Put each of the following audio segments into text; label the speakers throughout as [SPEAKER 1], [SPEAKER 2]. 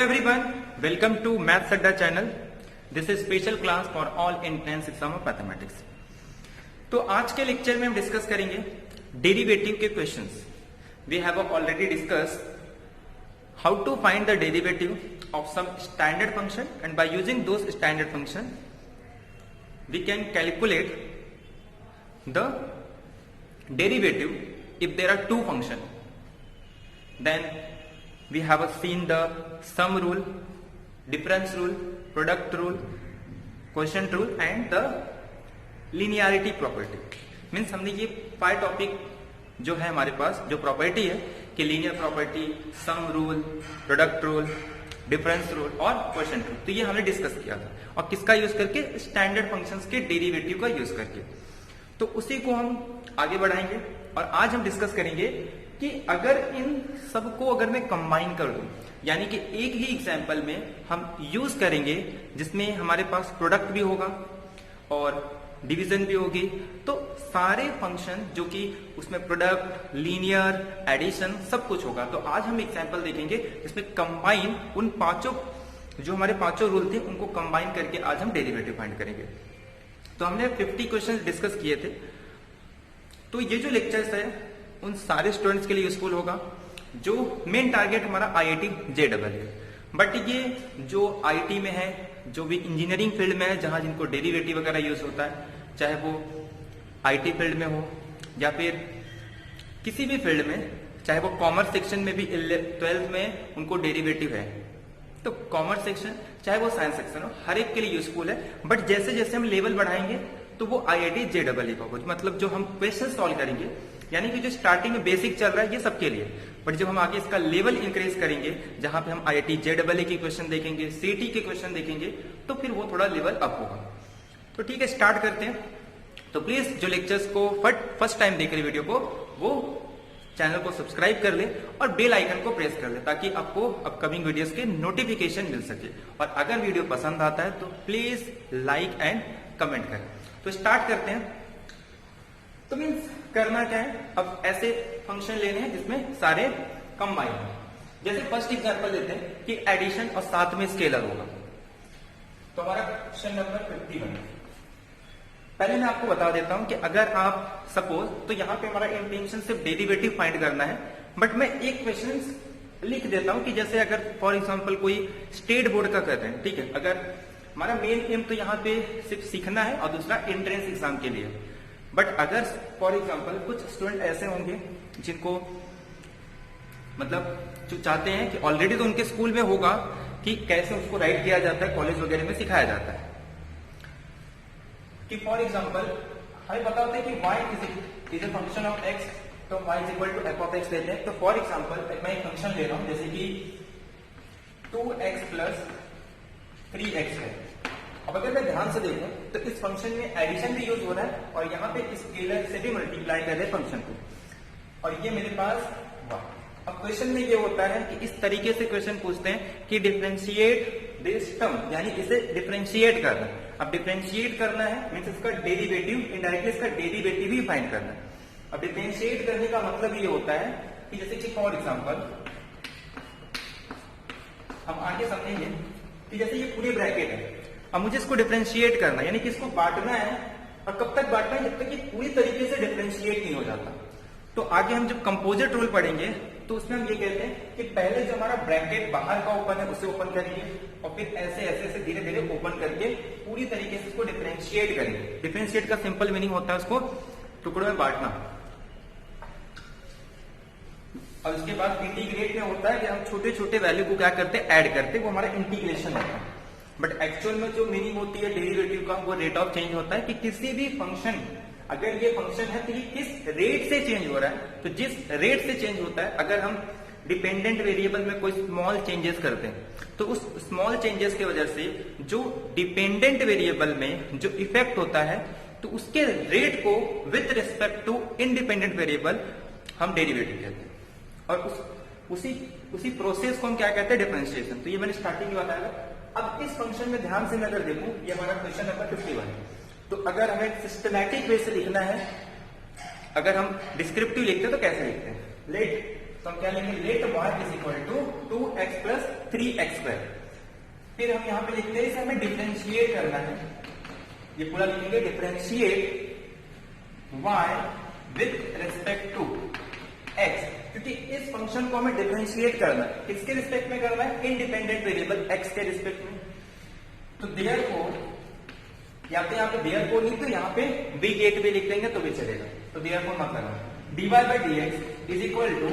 [SPEAKER 1] everyone, welcome to Maths Adda channel. This is special class for all entrance exam of mathematics. तो आज के lecture में हम discuss करेंगे डेरिवेटिव के questions. We have already discussed how to find the derivative of some standard function, and by using those standard function we can calculate the derivative if there are two functions. Then we have seen the sum rule, difference rule, product rule, quotient rule and the linearity property. Means हमने ये 5 topic जो है हमारे पास, जो property है कि linear property, sum rule, product rule, difference rule और quotient rule, तो ये हमने डिस्कस किया था. और किसका यूज करके? स्टैंडर्ड फंक्शंस के डेरिवेटिव का यूज करके. तो उसी को हम आगे बढ़ाएंगे और आज हम डिस्कस करेंगे कि अगर इन सबको अगर मैं कंबाइन कर दूं, यानी कि एक ही एग्जाम्पल में हम यूज करेंगे जिसमें हमारे पास प्रोडक्ट भी होगा और डिवीजन भी होगी, तो सारे फंक्शन जो कि उसमें प्रोडक्ट, लीनियर, एडिशन सब कुछ होगा. तो आज हम एग्जाम्पल देखेंगे जिसमें कंबाइन उन पांचों जो हमारे पांचों रूल थे उनको कंबाइन करके आज हम डेरिवेटिव फाइंड करेंगे. तो हमने 50 क्वेश्चन डिस्कस किए थे. तो ये जो लेक्चर्स है उन सारे स्टूडेंट्स के लिए यूजफुल होगा जो मेन टारगेट हमारा IIT JEE है. बट ये जो IIT में है, जो भी इंजीनियरिंग फील्ड में है, जहां जिनको डेरिवेटिव वगैरह यूज होता है, चाहे वो IT फील्ड में हो या फिर किसी भी फील्ड में, चाहे वो कॉमर्स सेक्शन में भी 12th में उनको डेरिवेटिव है, तो कॉमर्स सेक्शन चाहे वो साइंस सेक्शन हो, हर एक के लिए यूजफुल है. बट जैसे जैसे हम लेवल बढ़ाएंगे तो वो IIT JEE का कुछ मतलब जो हम क्वेश्चन सॉल्व करेंगे, यानी कि जो स्टार्टिंग में बेसिक चल रहा है ये सबके लिए, बट जब हम आगे इसका लेवल इंक्रीज करेंगे, जहां पे हम IIT JEE के क्वेश्चन देखेंगे, CET के क्वेश्चन देखेंगे, तो फिर वो थोड़ा लेवल अप होगा. तो ठीक है, स्टार्ट करते हैं. तो प्लीज जो लेक्चर्स को फर्स्ट टाइम देख रहे वीडियो को, वो चैनल को सब्सक्राइब कर ले और बेल आइकन को प्रेस कर ले, ताकि आपको अपकमिंग वीडियोस के नोटिफिकेशन मिल सके. और अगर वीडियो पसंद आता है तो प्लीज लाइक एंड कमेंट करें. तो स्टार्ट करते हैं. तो मीन्स करना क्या है, अब ऐसे फंक्शन लेने हैं जिसमें सारे कंबाइन हो. जैसे फर्स्ट एग्जांपल लेते हैं कि एडिशन और साथ में स्केलर होगा. तो हमारा क्वेश्चन नंबर 51. पहले मैं आपको बता देता हूं कि अगर आप सपोज, तो यहां पे हमारा इंटेंशन सिर्फ डेरिवेटिव फाइंड करना है, बट मैं एक क्वेश्चन लिख देता हूं कि जैसे अगर फॉर एग्जांपल कोई स्टेट बोर्ड का कर रहे हैं, ठीक है, अगर हमारा मेन एम तो यहाँ पे सिर्फ सीखना है और दूसरा एंट्रेंस एग्जाम के लिए. बट अगर फॉर एग्जांपल कुछ स्टूडेंट ऐसे होंगे जिनको मतलब जो चाहते हैं कि ऑलरेडी तो उनके स्कूल में होगा कि कैसे उसको राइट किया जाता है, कॉलेज वगैरह में सिखाया जाता है, कि फॉर एग्जांपल हमें पता होता है कि y is a function of x, तो y is equal to f of x लेते हैं. तो फॉर एग्जांपल मैं एक फंक्शन ले रहा हूं जैसे कि 2x प्लस 3x है. अब अगर मैं ध्यान से देखूं तो इस फंक्शन में एडिशन भी यूज हो रहा है और यहाँ पे स्केलर से भी मल्टीप्लाई कर रहे हैं फंक्शन को, और ये मेरे पास y. अब क्वेश्चन में ये होता है कि इस तरीके से क्वेश्चन पूछते हैं कि डिफरेंशिएट दिस टर्म, यानी इसे डिफरेंशिएट करना है. अब डिफरेंशिएट करना है मीन्स इसका डेरिवेटिव, इनडायरेक्टली इसका डेरिवेटिव ही फाइंड करना है. अब डिफरेंशिएट करने का मतलब ये होता है कि जैसे कि फॉर एग्जांपल हम आगे समझेंगे कि जैसे ये पूरे ब्रैकेट है, अब मुझे इसको डिफरेंशिएट करना है, यानी कि इसको बांटना है. और कब तक बांटना है? जब तक कि पूरी तरीके से डिफरेंशिएट नहीं हो जाता. तो आगे हम जब कंपोजिट रूल पढ़ेंगे तो उसमें हम ये कहते हैं कि पहले जो हमारा ब्रैकेट बाहर का ओपन है उसे ओपन करेंगे और फिर ऐसे ऐसे ऐसे धीरे धीरे ओपन करके पूरी तरीके से इसको डिफरेंशिएट करेंगे. डिफरेंशिएट का सिंपल मीनिंग होता है उसको टुकड़ों में बांटना. और उसके बाद इंटीग्रेट में होता है कि हम छोटे छोटे वैल्यू को क्या करते हैं, ऐड करते हैं, वो हमारा इंटीग्रेशन होता है. बट एक्चुअल में जो मीनिंग होती है डेरिवेटिव का, वो रेट ऑफ चेंज होता है कि किसी भी फंक्शन, अगर ये फंक्शन है तो ये किस रेट से चेंज हो रहा है. तो जिस रेट से चेंज होता है, अगर हम डिपेंडेंट वेरिएबल में कोई स्मॉल चेंजेस करते हैं तो उस स्मॉल चेंजेस की वजह से जो डिपेंडेंट वेरिएबल में जो इफेक्ट होता है, तो उसके रेट को with respect to independent variable हम डेरिवेटिव कहते हैं. और उसी प्रोसेस को हम क्या कहते हैं, डिफरेंशिएशन. तो ये मैंने स्टार्टिंग में बताया. अब इस फंक्शन में ध्यान से मैं अगर देखूं, ये हमारा क्वेश्चन नंबर 51. तो अगर हमें सिस्टमैटिक वे से लिखना है, अगर हम डिस्क्रिप्टिव लिखते हैं तो कैसे लिखते हैं, लेट तो हम क्या लिखेंगे, let y is equal to 2x plus 3x square. फिर हम यहाँ पे लिखते हैं इसे हमें डिफरेंशिएट करना है, ये पूरा लिखेंगे differentiate y with respect to x, क्योंकि इस फंक्शन को हमें डिफरेंशिएट करना है, किसके रिस्पेक्ट में करना है, इंडिपेंडेंट वेरिएबल x के रिस्पेक्ट में। तो देयरफॉर या तो यहाँ पे देयरफॉर नहीं तो यहाँ पे बिग 8 भी लिख देंगे तो भी चलेगा। तो देयरफॉर मत करना, dy by dx is equal to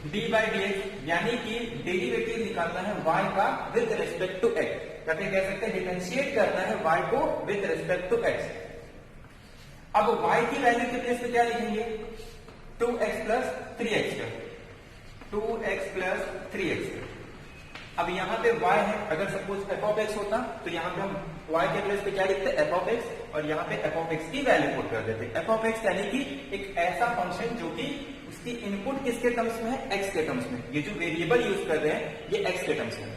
[SPEAKER 1] d by dx, यानी कि डेरिवेटिव निकालना है y का विद रिस्पेक्ट टू x, या फिर कह सकते हैं डिफरेंशिएट करना है y को विद रिस्पेक्ट टू x। अब y की वैल्यू के प्लेस पे क्या लिखेंगे, 2x plus 3x, 2x plus 3x। अब यहाँ पे y है, अगर सपोज f ऑफ x होता तो यहाँ पे हम y के प्लेस पे क्या लिखते हैं, f ऑफ x, और यहाँ पे f ऑफ x की वैल्यू पुट कर देते हैं। f ऑफ x यानी कि एक ऐसा फंक्शन जो कि उसकी इनपुट किसके टर्म्स में है, x के टर्म्स में। ये जो वेरिएबल यूज कर रहे हैं ये x के टर्म्स में।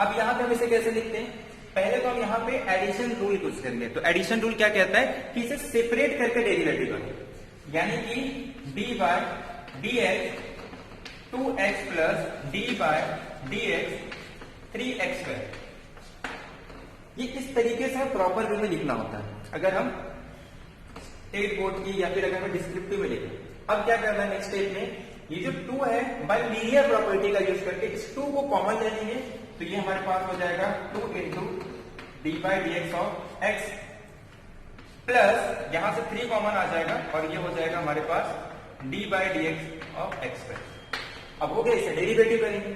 [SPEAKER 1] अब यहाँ पे हम इसे कैसे लिखते हैं, पहले तो हम यहाँ पे एडिशन रूल यूज करेंगे। तो एडिशन रूल क्या कहता है कि इसे सेपरेट करके डेरिवेटिव करें, यानी कि dy by dx 2x plus dy by dx 3x square. ये इस तरीके से प्रॉपर वे में लिखना होता है अगर हम स्टेट बोर्ड की या फिर अगर हम डिस्क्रिप्टिव में लिखें। अब क्या करना है नेक्स्ट स्टेप में, ये जो 2 है बाय लीनियर प्रॉपर्टी का यूज करके इस 2 को कॉमन ले लेंगे, तो ये हमारे पास हो जाएगा 2 into D by d x of x plus यहां से 3 कॉमन आ जाएगा और ये हो जाएगा हमारे पास d by d x of x square. अब हो गया, इसे डेरिवेटिव करेंगे,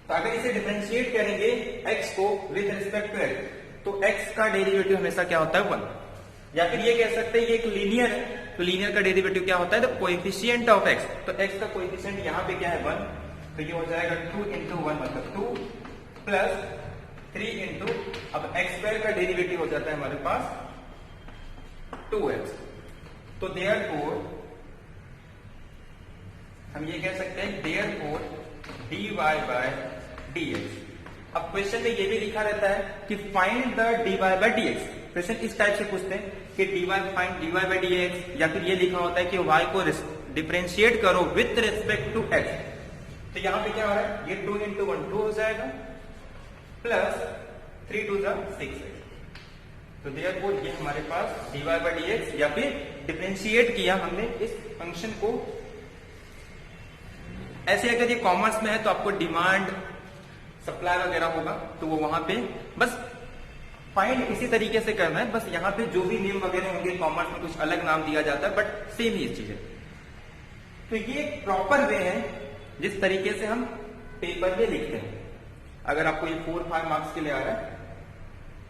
[SPEAKER 1] तो अगर इसे डिफरेंशिएट करेंगे x को विद रिस्पेक्ट टू x, तो x का डेरिवेटिव हमेशा क्या होता है 1, या फिर ये कह सकते हैं ये एक लीनियर है, तो लीनियर का डेरिवेटिव क्या होता है, द कोएफिशिएंट ऑफ x। तो x का कोएफिशिएंट यहाँ पे क्या है 1, तो ये हो जाएगा 2 इंटू 1 मतलब 2 प्लस 3 इंटू, अब x स्क्वायर का डेरिवेटिव हो जाता है हमारे पास 2x। तो देयरफॉर हम ये कह सकते हैं देयरफॉर dy बाय dx। अब क्वेश्चन में ये भी लिखा रहता है कि find the dy by dx। Question इस टाइप से पूछते हैं कि फाइंड dy बाय dx, या फिर ये लिखा होता है कि y को डिफरेंशिएट करो विथ रिस्पेक्ट टू x। तो यहां पे क्या हो रहा है, ये 2 इंटू 1 2 हो जाएगा प्लस 3 2 6। तो देयरफॉर ये हमारे पास dy बाय dx, या फिर डिफरेंशिएट किया हमने इस फंक्शन को। ऐसे अगर ये कॉमर्स में है तो आपको डिमांड सप्लाई वगैरह होगा, तो वो वहां पे बस फाइंड इसी तरीके से करना है। बस यहाँ पे जो भी नेम वगैरह होंगे कॉमर्स में कुछ अलग नाम दिया जाता है, बट सेम ही चीज है। तो ये एक प्रॉपर वे है जिस तरीके से हम पेपर में लिखते हैं। अगर आपको ये 4-5 मार्क्स के लिए आ रहा है,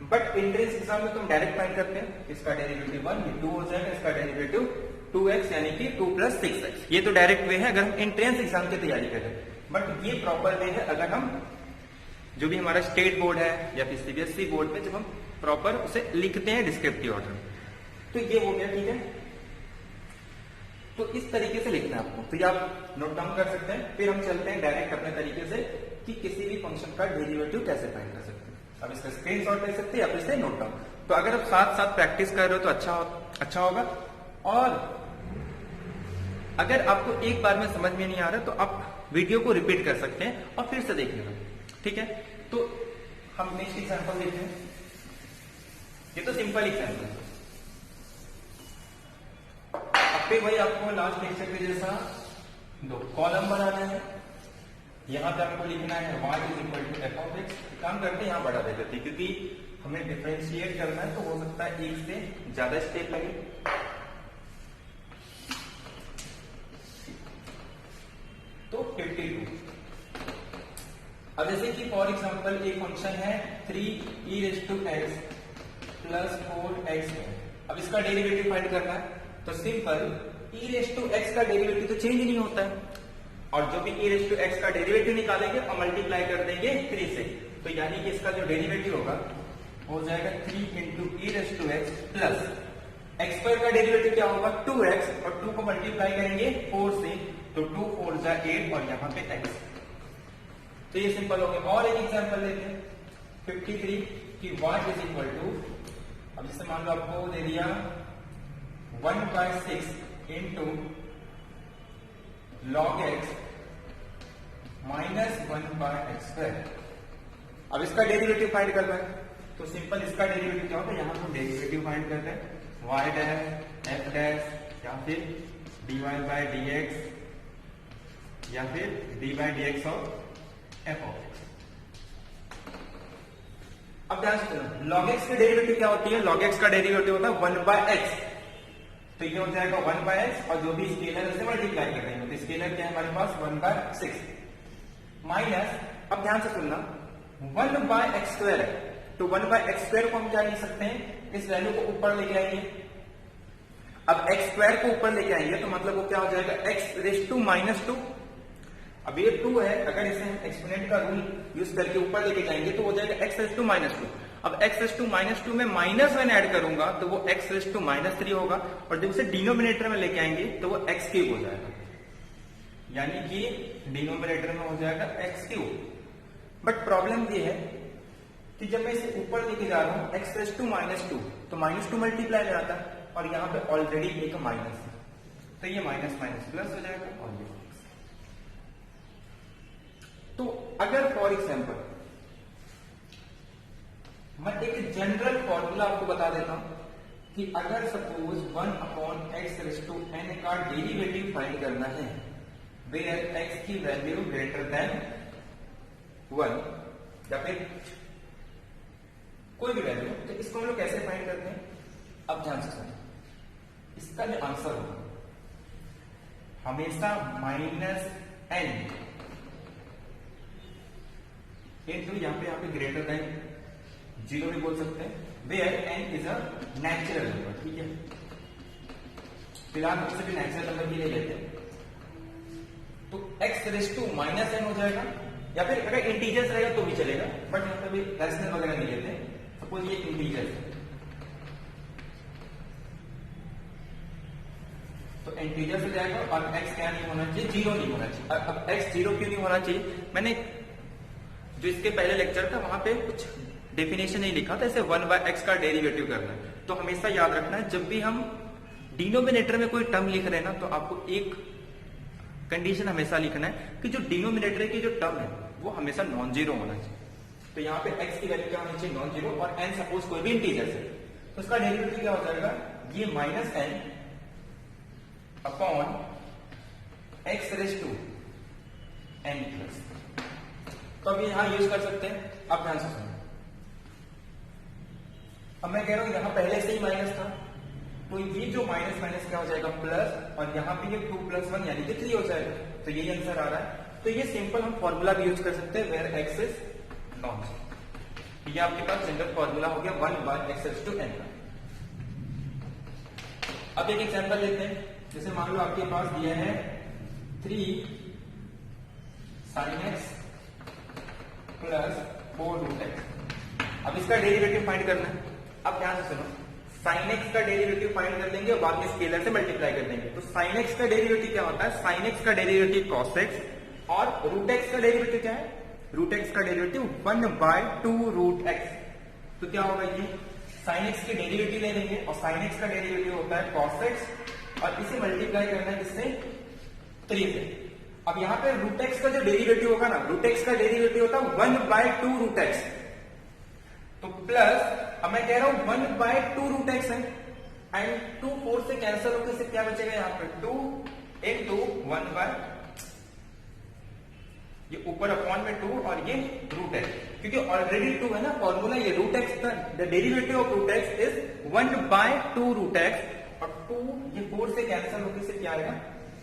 [SPEAKER 1] बट एंट्रेंस एग्जाम में तुम डायरेक्ट फाइंड करते हैं, इसका डेरिवेटिव 1, ये 2 हो जाएगा, इसका डेरिवेटिव 2x यानी कि 2 प्लस 6x। ये तो डायरेक्ट वे है अगर हम एंट्रेंस एग्जाम की तैयारी करें, बट ये प्रॉपर वे है अगर हम जो भी हमारा स्टेट बोर्ड है या फिर सीबीएसई बोर्ड में जब हम प्रॉपर उसे लिखते हैं डिस्क्रिप्टिव ऑर्डर। तो ये हो गया, ठीक है। तो इस तरीके से लिखना है आपको, तो ये आप नोट डाउन कर सकते हैं। फिर हम चलते हैं डायरेक्ट अपने तरीके से कि किसी भी फंक्शन का डेरिवेटिव कैसे फाइंड कर सकते हैं। अब इसका स्क्रीनशॉट ले सकते हैं या फिर इसे नोट डाउन। तो अगर आप साथ साथ प्रैक्टिस कर रहे हो तो अच्छा होगा। और अगर आपको एक बार में समझ में नहीं आ रहा तो आप वीडियो को रिपीट कर सकते हैं और फिर से देख लेना, ठीक है। तो हम नेक्स्ट एग्जांपल देखते हैं। ये तो सिंपल एग्जांपल है। अब फिर वही आपको लास्ट लेक्चर के जैसा 2 कॉलम बनाना है। यहां पे आपको लिखना है y is equal to f of x। काम करते यहां बढ़ा देते थे क्योंकि हमें डिफरेंशिएट करना है, तो हो सकता है एक से ज्यादा स्टेप लगे। तो 52। अब जैसे कि फॉर एग्जांपल एक फंक्शन है 3e⁻x प्लस 4x। अब इसका डेरिवेटिव फाइंड करना है, तो सिंपल e⁻x का डेरिवेटिव तो चेंज नहीं होता है, और जो भी e⁻x का डेरिवेटिव निकालेंगे और मल्टीप्लाई कर देंगे 3 से, तो यानी कि इसका जो डेरिवेटिव होगा हो जाएगा 3 into e⁻x plus x square का डेरिवेटिव क्या होगा 2x, और 2 को मल्टीप्लाई करेंगे 4 से, तो 2 4 जा 8 और यहाँ पे x। तो ये सिंपल हो गया। और एक एग्जांपल लेते हैं 53 कि y इज इक्वल टू, अब जैसे मान लो आपको दे दिया 1/6 into log x minus 1/x²। अब इसका डेरिवेटिव फाइंड करना है तो सिंपल इसका डेरिवेटिव क्या होता है, यहां हम डेरिवेटिव फाइंड करते हैं y डैश f डैश या फिर dy/dx या फिर d/dx of f of x। अब ध्यान से सुनो, log x की डेरिवेटिव क्या होती है, log x का डेरिवेटिव होता है 1/x। तो ये हो जाएगा 1/x और जो भी स्केलर है उसे मल्टीप्लाई कर देंगे, तो स्केलर क्या है हमारे पास 1/6 माइनस, अब ध्यान से सुनना, 1/x² है तो 1/x² को हम क्या लिख सकते हैं, इस वैल्यू को ऊपर लेके आएंगे। अब x² को ऊपर लेके आएंगे तो मतलब वो क्या हो जाएगा x⁻²। अब ये 2 है, अगर इसे हम एक्सपोनेंट का रूल यूज करके ऊपर लेके जाएंगे तो हो जाएगा x⁻²। अब x⁻² में -1 ऐड करूंगा तो वो x⁻³ होगा और जब इसे डिनोमिनेटर में लेके आएंगे तो वो x³ हो जाएगा, यानी कि डिनोमिनेटर में हो जाएगा x³। बट प्रॉब्लम ये है कि जब मैं इसे ऊपर लेके जा रहा हूं x⁻² तो -2 मल्टीप्लाई में आता है और यहां पे ऑलरेडी एक माइनस है तो ये माइनस माइनस प्लस हो जाएगा और ये। तो अगर फॉर एग्जाम्पल मैं एक जनरल फॉर्मूला आपको बता देता हूं कि अगर सपोज 1/x⁻n का डेरिवेटिव फाइंड करना है वेयर x की वैल्यू ग्रेटर देन 1 या फिर कोई भी वैल्यू, तो इसको हम लोग कैसे फाइंड करते हैं। अब ध्यान से सुनिए, इसका जो आंसर होगा हमेशा -n इंटू यहाँ पे ग्रेटर देन 0 भी बोल सकते हैं, where n is a natural number. ठीक है, फिलहाल हम भी नेचुरल नंबर की ले लेते हैं तो x⁻n हो जाएगा, या फिर अगर इंटीजर्स रहेगा तो भी चलेगा, बट यहाँ पे भी रैशनल वगैरह नहीं लेते। सपोज ये इंटीजर्स है तो इंटीजर से जाएगा और x क्या नहीं होना चाहिए, 0 नहीं होना चाहिए। अब x 0 क्यों नहीं होना चाहिए, मैंने जो इसके पहले लेक्चर था वहां पे कुछ डेफिनेशन नहीं लिखा था, इसे 1/x का डेरिवेटिव करना है। तो हमेशा याद रखना है जब भी हम डिनोमिनेटर में कोई टर्म लिख रहे हैं ना तो आपको एक कंडीशन हमेशा लिखना है कि जो डिनोमिनेटर की जो टर्म है वो हमेशा नॉन जीरो होना चाहिए। तो यहाँ पे x की वैल्यू क्या होनी चाहिए, नॉन जीरो, और n सपोज कोई भी इंटीजर है तो उसका डेरिवेटिव क्या हो जाएगा, ये -n अपॉन x⁻n प्लस। तो अब यहां यूज कर सकते हैं। अब ध्यान से सुनिए, अब मैं कह रहा हूं यहां पहले से ही माइनस था तो ये जो माइनस माइनस क्या हो जाएगा प्लस, और यहाँ पे ये 2 + 1 यानी कि 3 हो जाएगा, तो यही आंसर आ रहा है। तो ये सिंपल हम फॉर्मूला भी यूज कर सकते हैं where x is non zero. ये आपके पास जनरल फॉर्मूला हो गया 1/x⁻n का। अब एक एग्जांपल लेते हैं, जैसे मान लो आपके पास दिया है 3 sin x प्लस 4 √x। अब इसका डेरिवेटिव फाइंड करना है। अब ध्यान से सुनो, sin x का डेरिवेटिव फाइंड कर लेंगे और बाद में स्केलर से मल्टीप्लाई कर देंगे। तो sin x का डेरिवेटिव क्या होता है, sin x का डेरिवेटिव cos x, और √x का डेरिवेटिव क्या है, √x का डेरिवेटिव 1/2 √x। तो क्या होगा, ये sin x की डेरिवेटिव ले लेंगे और sin x का डेरिवेटिव होता है cos x, और इसे मल्टीप्लाई करना है किससे, 3 से। अब यहाँ पे √x का जो डेरिवेटिव होगा ना, √x का डेरिवेटिव होता है 1/2 √x। तो प्लस, अब मैं कह रहा हूं 1/2 √x है, एंड 2 4 से कैंसिल होकर इससे क्या बचेगा, यहाँ पे 2 into 1/, ये ऊपर अपॉन में 2 और ये √x, क्योंकि ऑलरेडी 2 है ना फॉर्मूला, ये √x का the derivative of √x is 1/2 √x, और 2 ये 4 से कैंसिल होकर इससे क्या आएगा,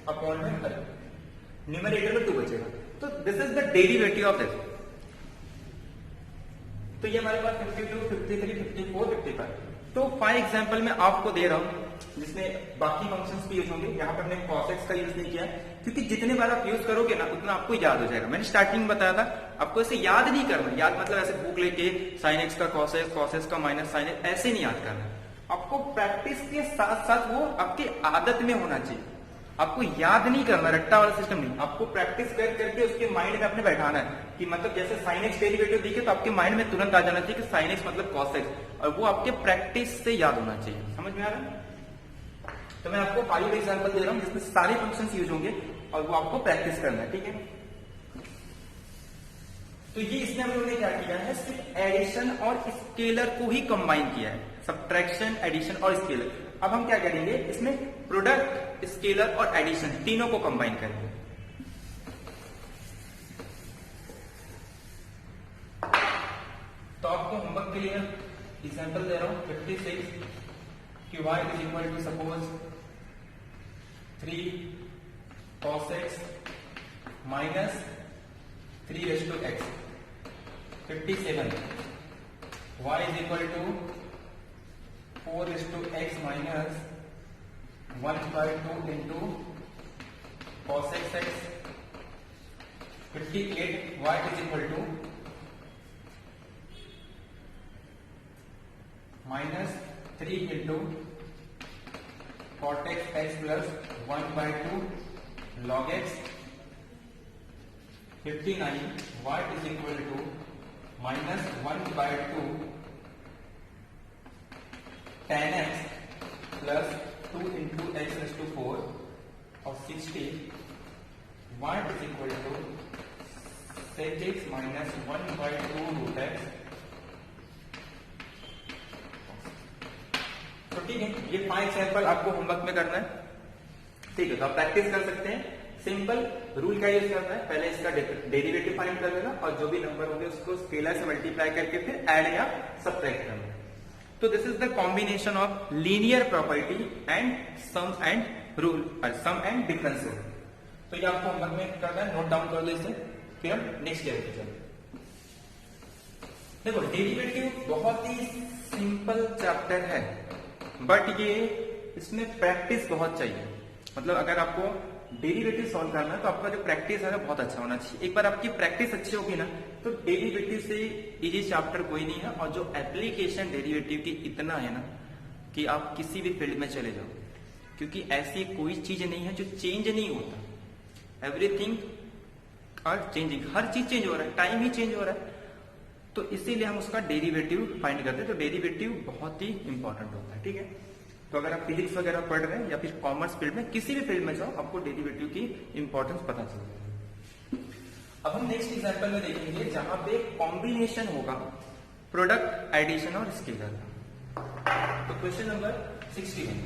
[SPEAKER 1] अपॉन में 1, न्यूमरेटर में 2 बचेगा। तो this is the derivative of this. तो ये हमारे पास 52, 53, 54, 55। तो फॉर एग्जांपल मैं आपको दे रहा हूं जिसमें बाकी फंक्शंस भी यूज होंगे। यहाँ पे हमने cos x का यूज नहीं किया क्योंकि जितने बार आप यूज करोगे ना उतना आपको याद हो जाएगा। मैंने स्टार्टिंग में बताया था आपको इसे याद नहीं करना, याद मतलब ऐसे बुक लेके sin x का cos x का माइनस sin x ऐसे नहीं याद करना। आपको प्रैक्टिस के साथ साथ वो आपकी आदत में होना चाहिए। आपको याद नहीं करना, रट्टा वाला सिस्टम नहीं, आपको प्रैक्टिस करके उसके माइंड में अपने बैठाना है कि मतलब जैसे sin x डेरिवेटिव दिखे तो आपके माइंड में तुरंत आ जाना चाहिए कि sin x मतलब cos x, और वो आपके प्रैक्टिस से याद होना चाहिए। समझ में आ रहा है? तो मैं आपको 5 एग्जाम्पल दे रहा हूं जिसमें सारे फंक्शंस यूज होंगे और वो आपको प्रैक्टिस करना है, ठीक है। तो ये इसमें हम लोगों ने क्या किया है, सिर्फ एडिशन और स्केलर को ही कंबाइन किया है, सब्ट्रैक्शन, एडिशन और स्केलर। अब हम क्या करेंगे, इसमें प्रोडक्ट, स्केलर और एडिशन तीनों को कंबाइन करेंगे। तो आपको होमवर्क के लिए एग्जाम्पल दे रहा हूं 56 कि y is equal to suppose 3 cos x minus 3 raise to x। 57 y is equal to 4 raise to x minus 1/2 into cos x। 58 y is equal to minus 3 into cot x plus 1/2 log x। 59 y is equal to minus 1/2 tan x plus 2 into x raise to 4 और 60 y is equal to sec x minus 1/2 root x। तो ठीक है, ये 5 example आपको homework में करना है, ठीक है। तो आप प्रैक्टिस कर सकते हैं। सिंपल रूल क्या यूज करना है, पहले इसका डेरिवेटिव फाइंड कर लेना और जो भी नंबर होंगे उसको स्केलर से मल्टीप्लाई करके फिर ऐड या सब्ट्रैक्ट करना। तो this is the combination of linear property and sum and rule, sum and difference rule. तो ये आपको होमवर्क में करना है, नोट डाउन कर लो इसे, फिर हम नेक्स्ट ईयर पे चलते। देखो डेरिवेटिव बहुत ही सिंपल चैप्टर है, बट ये इसमें प्रैक्टिस बहुत चाहिए। मतलब अगर आपको डेरिवेटिव सॉल्व करना है तो आपका जो प्रैक्टिस है ना बहुत अच्छा होना चाहिए। एक बार आपकी प्रैक्टिस अच्छी होगी ना तो डेरिवेटिव से इजी चैप्टर कोई नहीं है। और जो एप्लीकेशन डेरिवेटिव की इतना है ना कि आप किसी भी फील्ड में चले जाओ, क्योंकि ऐसी कोई चीज नहीं है जो चेंज नहीं होता। एवरीथिंग आर चेंजिंग, हर चीज चेंज हो रहा है, टाइम ही चेंज हो रहा है। तो इसीलिए हम उसका डेरिवेटिव फाइंड करते हैं। तो डेरिवेटिव बहुत ही इंपॉर्टेंट होता है, ठीक है। तो अगर आप फिजिक्स वगैरह पढ़ रहे हैं या फिर कॉमर्स फील्ड में, किसी भी फील्ड में जाओ, आपको डेरिवेटिव की इंपॉर्टेंस पता चल जाएगी। अब हम नेक्स्ट एग्जांपल में देखेंगे जहां पे कॉम्बिनेशन होगा प्रोडक्ट, एडिशन और स्केलर। तो क्वेश्चन नंबर 61,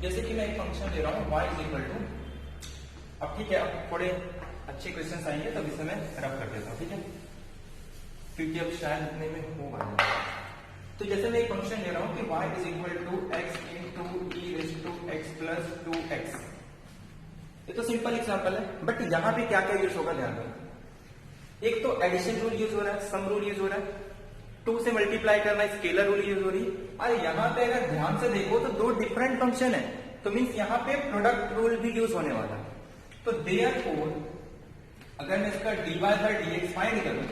[SPEAKER 1] जैसे कि मैं एक फंक्शन दे रहा हूं y इज इक्वल टू, अब ठीक है, अब थोड़े अच्छे क्वेश्चन आएंगे तब इसे मैं रब कर देता हूं, ठीक है, क्योंकि अब शायद इतने में होगा नहीं। तो जैसे मैं एक फंक्शन ले रहा हूं कि y is equal to x into e raise to x plus 2x। ये तो सिंपल एग्जांपल है, बट यहाँ पे क्या क्या यूज होगा ध्यान रखना। एक तो एडिशन रूल यूज हो रहा है, सम रूल यूज हो रहा है, 2 से मल्टीप्लाई करना स्केलर रूल यूज हो रही है। और यहाँ पे अगर ध्यान से देखो तो 2 डिफरेंट फंक्शन है, तो मीन्स यहाँ पे प्रोडक्ट रूल भी यूज होने वाला है। तो देयरफॉर अगर मैं इसका dy बाय dx फाइंड करूं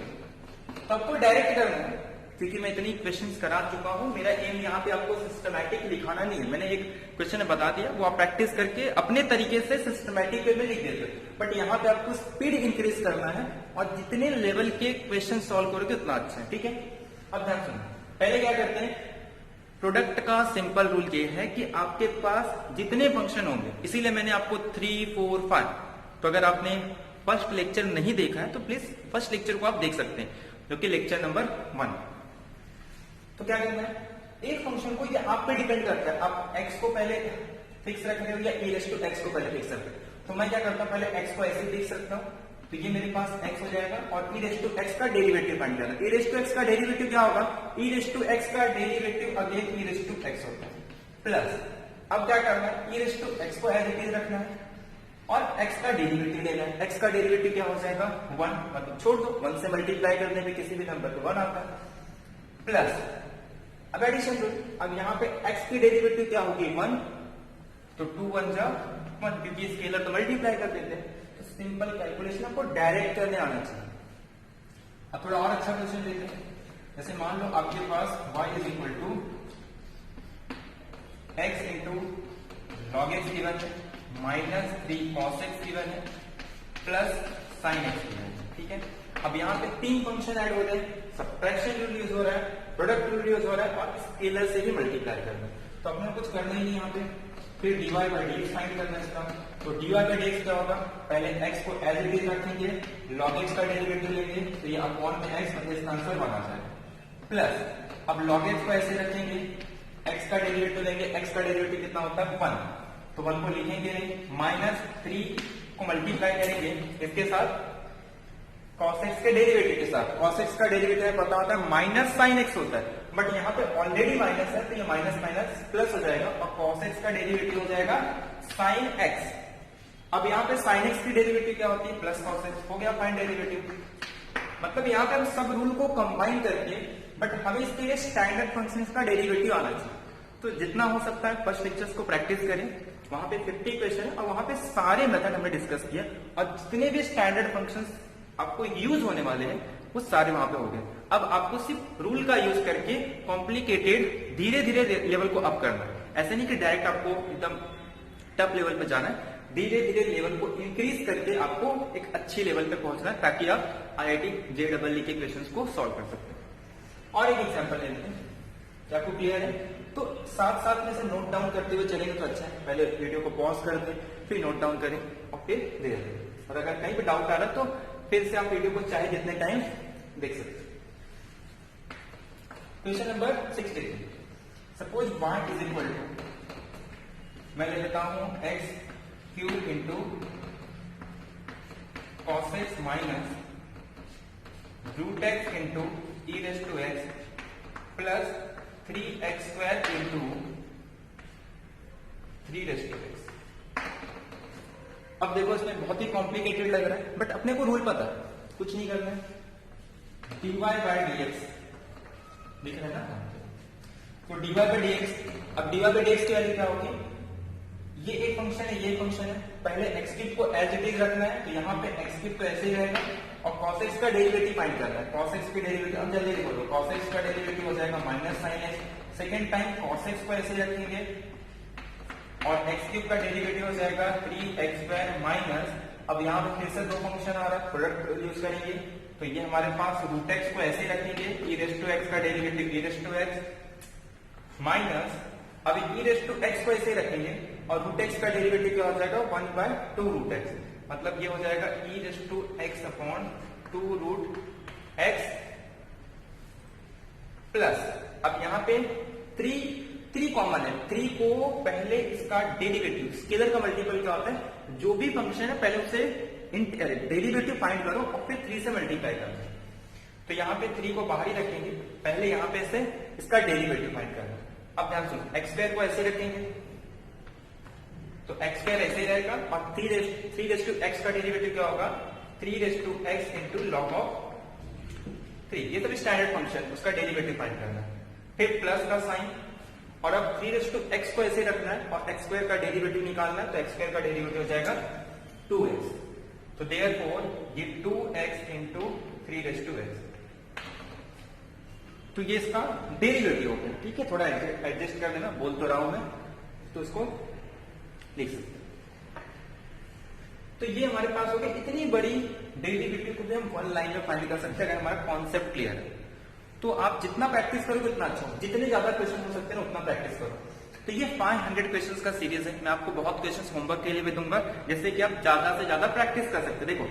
[SPEAKER 1] तब तो डायरेक्ट करना है, क्योंकि मैं इतनी क्वेश्चंस करा चुका हूं। मेरा एम यहाँ पे आपको सिस्टमैटिक लिखाना नहीं है, मैंने एक क्वेश्चन बता दिया, वो आप प्रैक्टिस करके अपने तरीके से सिस्टमैटिक वे में लिख देते। बट यहाँ पे आपको स्पीड इंक्रीज करना है और जितने लेवल के क्वेश्चन सॉल्व करोगे उतना अच्छा है, ठीक है। अब ध्यान सुनो, पहले क्या करते हैं, प्रोडक्ट का सिंपल रूल ये है कि आपके पास जितने फंक्शन होंगे, इसीलिए मैंने आपको 3, 4, 5, तो अगर आपने फर्स्ट लेक्चर नहीं देखा है तो प्लीज फर्स्ट लेक्चर को आप देख सकते हैं, जो कि लेक्चर नंबर 1। तो क्या करना है, एक फंक्शन को ये आप पे डिपेंड करता है, आप x को पहले फिक्स रख रहे हो या e रेज़ टू x को पहले फिक्स रख रहे हो। तो मैं क्या करता हूं, पहले x को ऐसे देख सकता हूं, तो ये मेरे पास x हो जाएगा और e रेज़ टू x का डेरिवेटिव फाइंड करना। e रेज़ टू x का डेरिवेटिव क्या होगा, e रेज़ टू x का derivative again e raise to x होता है, प्लस अब क्या करना है, e रेज़ टू x को एज इट इज रखना है और x का डेरिवेटिव लेना है। x का डेरिवेटिव क्या हो जाएगा 1, मतलब छोड़ दो, 1 से मल्टीप्लाई करने पे किसी भी नंबर को 1 आता है, प्लस अब एडिशन रूल। अब यहाँ पे x की डेरिवेटिव क्या होगी 1, तो 2 1 जा 1, क्योंकि स्केलर तो मल्टीप्लाई कर देते हैं। तो सिंपल कैलकुलेशन आपको डायरेक्ट करने आना चाहिए। अब थोड़ा और अच्छा क्वेश्चन लेते हैं, जैसे मान लो आपके पास y is equal to x into log x given है, माइनस 3 cos x गिवन है, प्लस sin x गिवन है, ठीक है। अब यहाँ पे 3 फंक्शन ऐड हो रहे हैं, सब्ट्रैक्शन रूल यूज हो रहा है, प्रोडक्ट रूल यूज हो रहा है और स्केलर से भी मल्टीप्लाई करना है। तो अपने कुछ करना ही नहीं यहाँ पे। फिर dy बाई dx फाइंड करना है इसका। तो dy बाई dx क्या होगा, पहले x को एज इट इज रखेंगे, log x का डेरिवेटिव लेंगे तो ये अपॉन में x मतलब इसका आंसर 1 आ जाएगा। प्लस अब log x को ऐसे रखेंगे, x का डेरिवेटिव लेंगे, x का डेरिवेटिव कितना होता है 1, तो 1 को लिखेंगे नहीं, माइनस 3 को मल्टीप्लाई करेंगे इसके साथ cos x के डेरिवेटिव के साथ। cos x का डेरिवेटिव पता होता है माइनस sin x होता है, बट यहाँ पे ऑलरेडी माइनस है तो ये माइनस माइनस प्लस हो जाएगा और cos x का डेरिवेटिव हो जाएगा sin x। अब यहाँ पे sin x की डेरिवेटिव क्या होती है, प्लस cos x हो गया फाइन डेरिवेटिव। मतलब यहाँ पे हम सब रूल को कंबाइन करके, बट हमें इसके लिए स्टैंडर्ड फंक्शन का डेरिवेटिव आना चाहिए। तो जितना हो सकता है फर्स्ट लेक्चर्स को प्रैक्टिस करें, वहां पे 50 क्वेश्चन है और वहां पे सारे मेथड हमने डिस्कस किया और जितने भी स्टैंडर्ड फंक्शंस आपको यूज होने वाले हैं वो सारे वहां पे हो गए। अब आपको सिर्फ रूल का यूज करके कॉम्प्लिकेटेड धीरे धीरे लेवल को अप करना है। ऐसे नहीं कि डायरेक्ट आपको एकदम टफ लेवल पे जाना है, धीरे धीरे लेवल को इंक्रीज करके आपको एक अच्छी लेवल पे पहुंचना है ताकि आप IIT JEE के क्वेश्चंस को सॉल्व कर सकते हैं। और एक एग्जांपल ले लेते हैं, क्या आपको क्लियर है? तो साथ साथ में से नोट डाउन करते हुए चलेंगे तो अच्छा है। पहले वीडियो को पॉज कर दें, फिर नोट डाउन करें और फिर धीरे धीरे, और अगर कहीं पे डाउट आ रहा है तो फिर से आप वीडियो को चाहे जितने टाइम देख सकते हैं। Question number 63, suppose y is equal to, मैं ले लेता हूं x cube into cos x minus root x into e raise to x plus 3x square into 3 raise to x. अब देखो इसमें बहुत ही कॉम्प्लिकेटेड लग रहा है, बट अपने को रूल पता है, कुछ नहीं करना है। dy बाय dx लिख रहे हैं ना, तो dy बाय dx, अब dy बाय dx की वैल्यू क्या होगी, ये एक फंक्शन है, ये फंक्शन है, पहले x क्यूब को एज इट इज रखना है, तो यहाँ पे x क्यूब तो ऐसे ही रहेगा और cos x का डेरिवेटिव फाइंड करना है। cos x की डेरिवेटिव अब जल्दी बोलो, cos x का डेरिवेटिव हो जाएगा minus sin x, second time cos x को ऐसे रखेंगे और x क्यूब का डेरिवेटिव हो जाएगा 3x स्क्वायर माइनस, अब यहाँ पे फिर से दो फंक्शन आ रहा है, प्रोडक्ट यूज करेंगे तो ये हमारे पास रूट x को ऐसे रखेंगे, e रेज टू x का derivative e raise to x minus, अब e रेज टू x को ऐसे रखेंगे और रूट x का डेरिवेटिव क्या हो जाएगा 1 बाय 2 रूट x, मतलब ये हो जाएगा e raise to x upon 2 root x plus, अब यहाँ पे 3 कॉमन है, 3 को पहले इसका डेरिवेटिव, स्केलर का मल्टीपल क्या होता है, जो भी फंक्शन है पहले उसे डेरिवेटिव फाइंड करो और फिर 3 से मल्टीप्लाई करो। तो यहाँ पे 3 को बाहर ही रखेंगे, पहले यहाँ पे से इसका डेरिवेटिव फाइंड करना। अब ध्यान सुनो, x स्क्वायर को ऐसे रखेंगे तो x स्क्वायर ऐसे ही रहेगा और 3 रेज टू x का डेरिवेटिव क्या होगा, 3 raise to x into log of 3, ये सभी स्टैंडर्ड फंक्शन, उसका डेरिवेटिव फाइंड करना है। फिर प्लस का साइन, और अब 3 रेज टू x को ऐसे रखना है और x स्क्वायर का डेरिवेटिव निकालना है, तो x स्क्वायर का डेरिवेटिव हो जाएगा 2x, तो देयरफॉर ये 2x into 3 raise to x, तो ये इसका डेरिवेटिव हो गया। ठीक है, थोड़ा एडजस्ट कर लेना, बोल तो रहा हूं मैं, तो इसको लिख सकते हैं। तो ये हमारे पास हो गया, इतनी बड़ी डेरिवेटिव को भी हम 1 लाइन में फाइंड कर सकते हैं अगर हमारा कॉन्सेप्ट क्लियर है। तो आप जितना प्रैक्टिस करोगे उतना अच्छा हो, जितने ज्यादा क्वेश्चन हो सकते हैं उतना प्रैक्टिस करो। तो ये 500 क्वेश्चंस का सीरीज है, मैं आपको बहुत क्वेश्चंस होमवर्क के लिए भी दूंगा, जैसे कि आप ज्यादा से ज्यादा प्रैक्टिस कर सकते हैं। देखो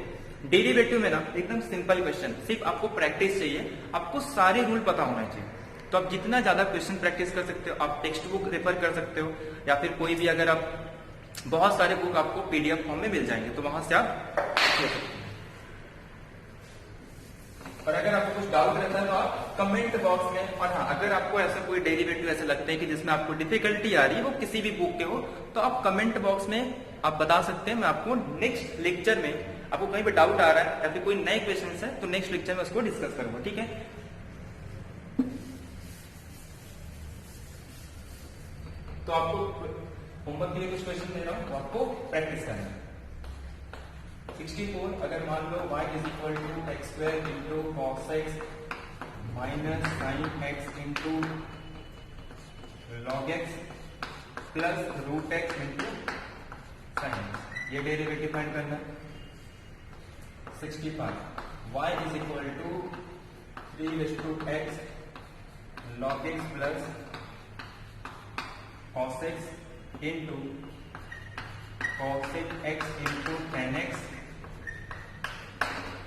[SPEAKER 1] डेरिवेटिव में ना एकदम सिंपल क्वेश्चन, सिर्फ आपको प्रैक्टिस चाहिए, आपको सारे रूल पता होना चाहिए। तो आप जितना ज्यादा क्वेश्चन प्रैक्टिस कर सकते हो, आप टेक्स्ट बुक रेफर कर सकते हो या फिर कोई भी, अगर आप बहुत सारे बुक आपको PDF फॉर्म में मिल जाएंगे तो वहां से आप ले सकते हैं। और अगर आपको कुछ डाउट रहता है तो आप कमेंट बॉक्स में, और हाँ अगर आपको ऐसा कोई डेरिवेटिव ऐसे लगते हैं कि जिसमें आपको डिफिकल्टी आ रही है, वो किसी भी बुक के हो, तो आप कमेंट बॉक्स में आप बता सकते हैं। मैं आपको नेक्स्ट लेक्चर में, आपको कहीं पे डाउट आ रहा है या फिर कोई नए क्वेश्चन है तो नेक्स्ट लेक्चर में उसको डिस्कस करूंगा। ठीक है, तो आपको होमवर्क के लिए कुछ क्वेश्चन दे रहा हूं, तो आपको प्रैक्टिस करना है। 64, अगर मान लो y is equal to x square into cos x minus sine x into log x plus root x into sine x, ये डेरिवेटिव फाइंड करना है। 65, y is equal to 3 raise to x log x plus cos x into cos x into tan x।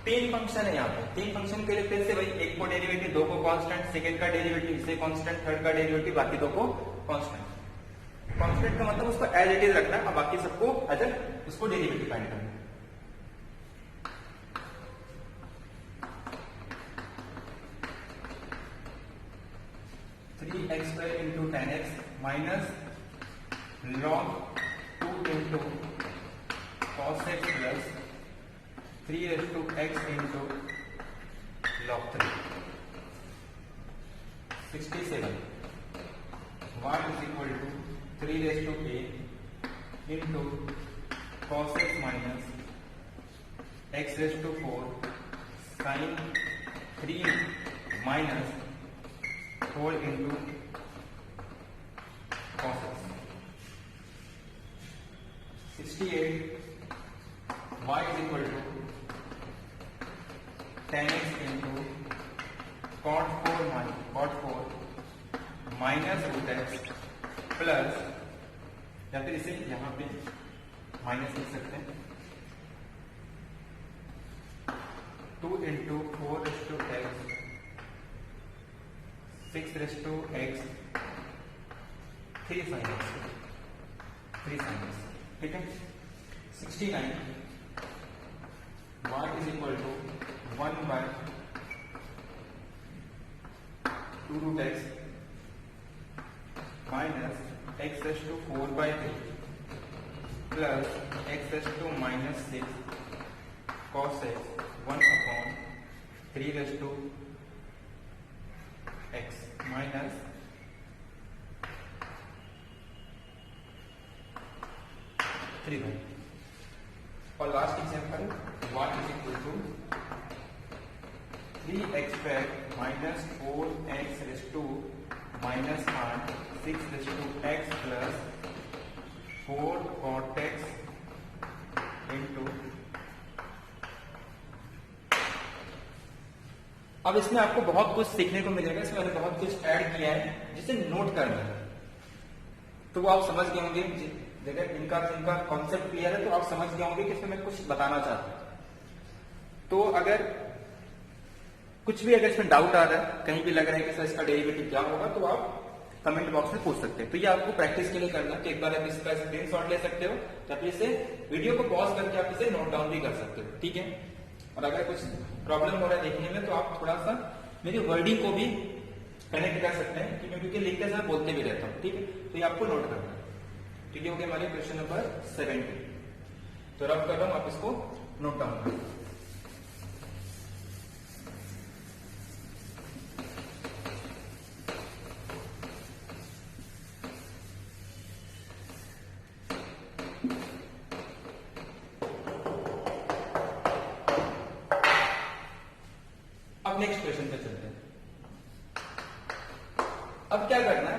[SPEAKER 1] तीन function है यहाँ पे, तीन function के लिए फिर से वही, एक को डेरिवेटिव, दो को कांस्टेंट, सेकंड का डेरिवेटिव इसे कांस्टेंट, थर्ड का डेरिवेटिव, बाकी दो को कांस्टेंट। कांस्टेंट का मतलब उसको एज इट इज रखना है और बाकी सबको अदर उसको डेरिवेटिव फाइंड करना है। x square into tan x minus log 2 into cos x plus 3x into log 3। 67 y is equal to 3a into cos x minus x raise to 4 sine 3 minus 4 into cos x। 68 y is equal to tan x into cot 4 minus root x plus, या फिर इसे यहां पे minus लिख सकते हैं, 2 into 4 raise to x 6 raise to x 3 sin x, ठीक है। 69 y is equal to 1 by 2 root x minus x raise to 4 by 3 plus x raise to minus 6 cos x 1 upon 3 raise to x minus 3 by. और last example y is equal to 3x square minus 4x raise to minus 8 6 raise to x plus 4 cot x into. अब इसमें आपको बहुत कुछ सीखने को मिलेगा, इसमें मैंने बहुत कुछ ऐड किया है जिसे नोट करना है, तो वो आप समझ गए होंगे। देखिए इनका कॉन्सेप्ट क्लियर है तो आप समझ गए होंगे कि इसमें मैं कुछ बताना चाहता हूं। तो अगर कुछ भी अगर इसमें डाउट आ रहा है, कहीं भी लग रहा है कि सर इसका डेरिवेटिव क्या होगा, तो आप कमेंट बॉक्स में पूछ सकते हैं। तो ये आपको प्रैक्टिस के लिए करना है कि एक बार आप इसका स्क्रीनशॉट ले सकते हो या फिर इसे वीडियो को पॉज करके आप इसे नोट डाउन भी कर सकते हो, ठीक है। और अगर कुछ प्रॉब्लम हो रहा है देखने में तो आप थोड़ा सा मेरी वर्डिंग को भी कनेक्ट कर सकते हैं कि मैं क्योंकि लिखते समय बोलते भी रहता हूँ, ठीक है। तो ये आपको नोट करना है, ठीक है। हो गया हमारे क्वेश्चन नंबर 70। तो रब कर रहा हूं, आप इसको नोट डाउन करें। अब नेक्स्ट क्वेश्चन पे चलते हैं। अब क्या करना है,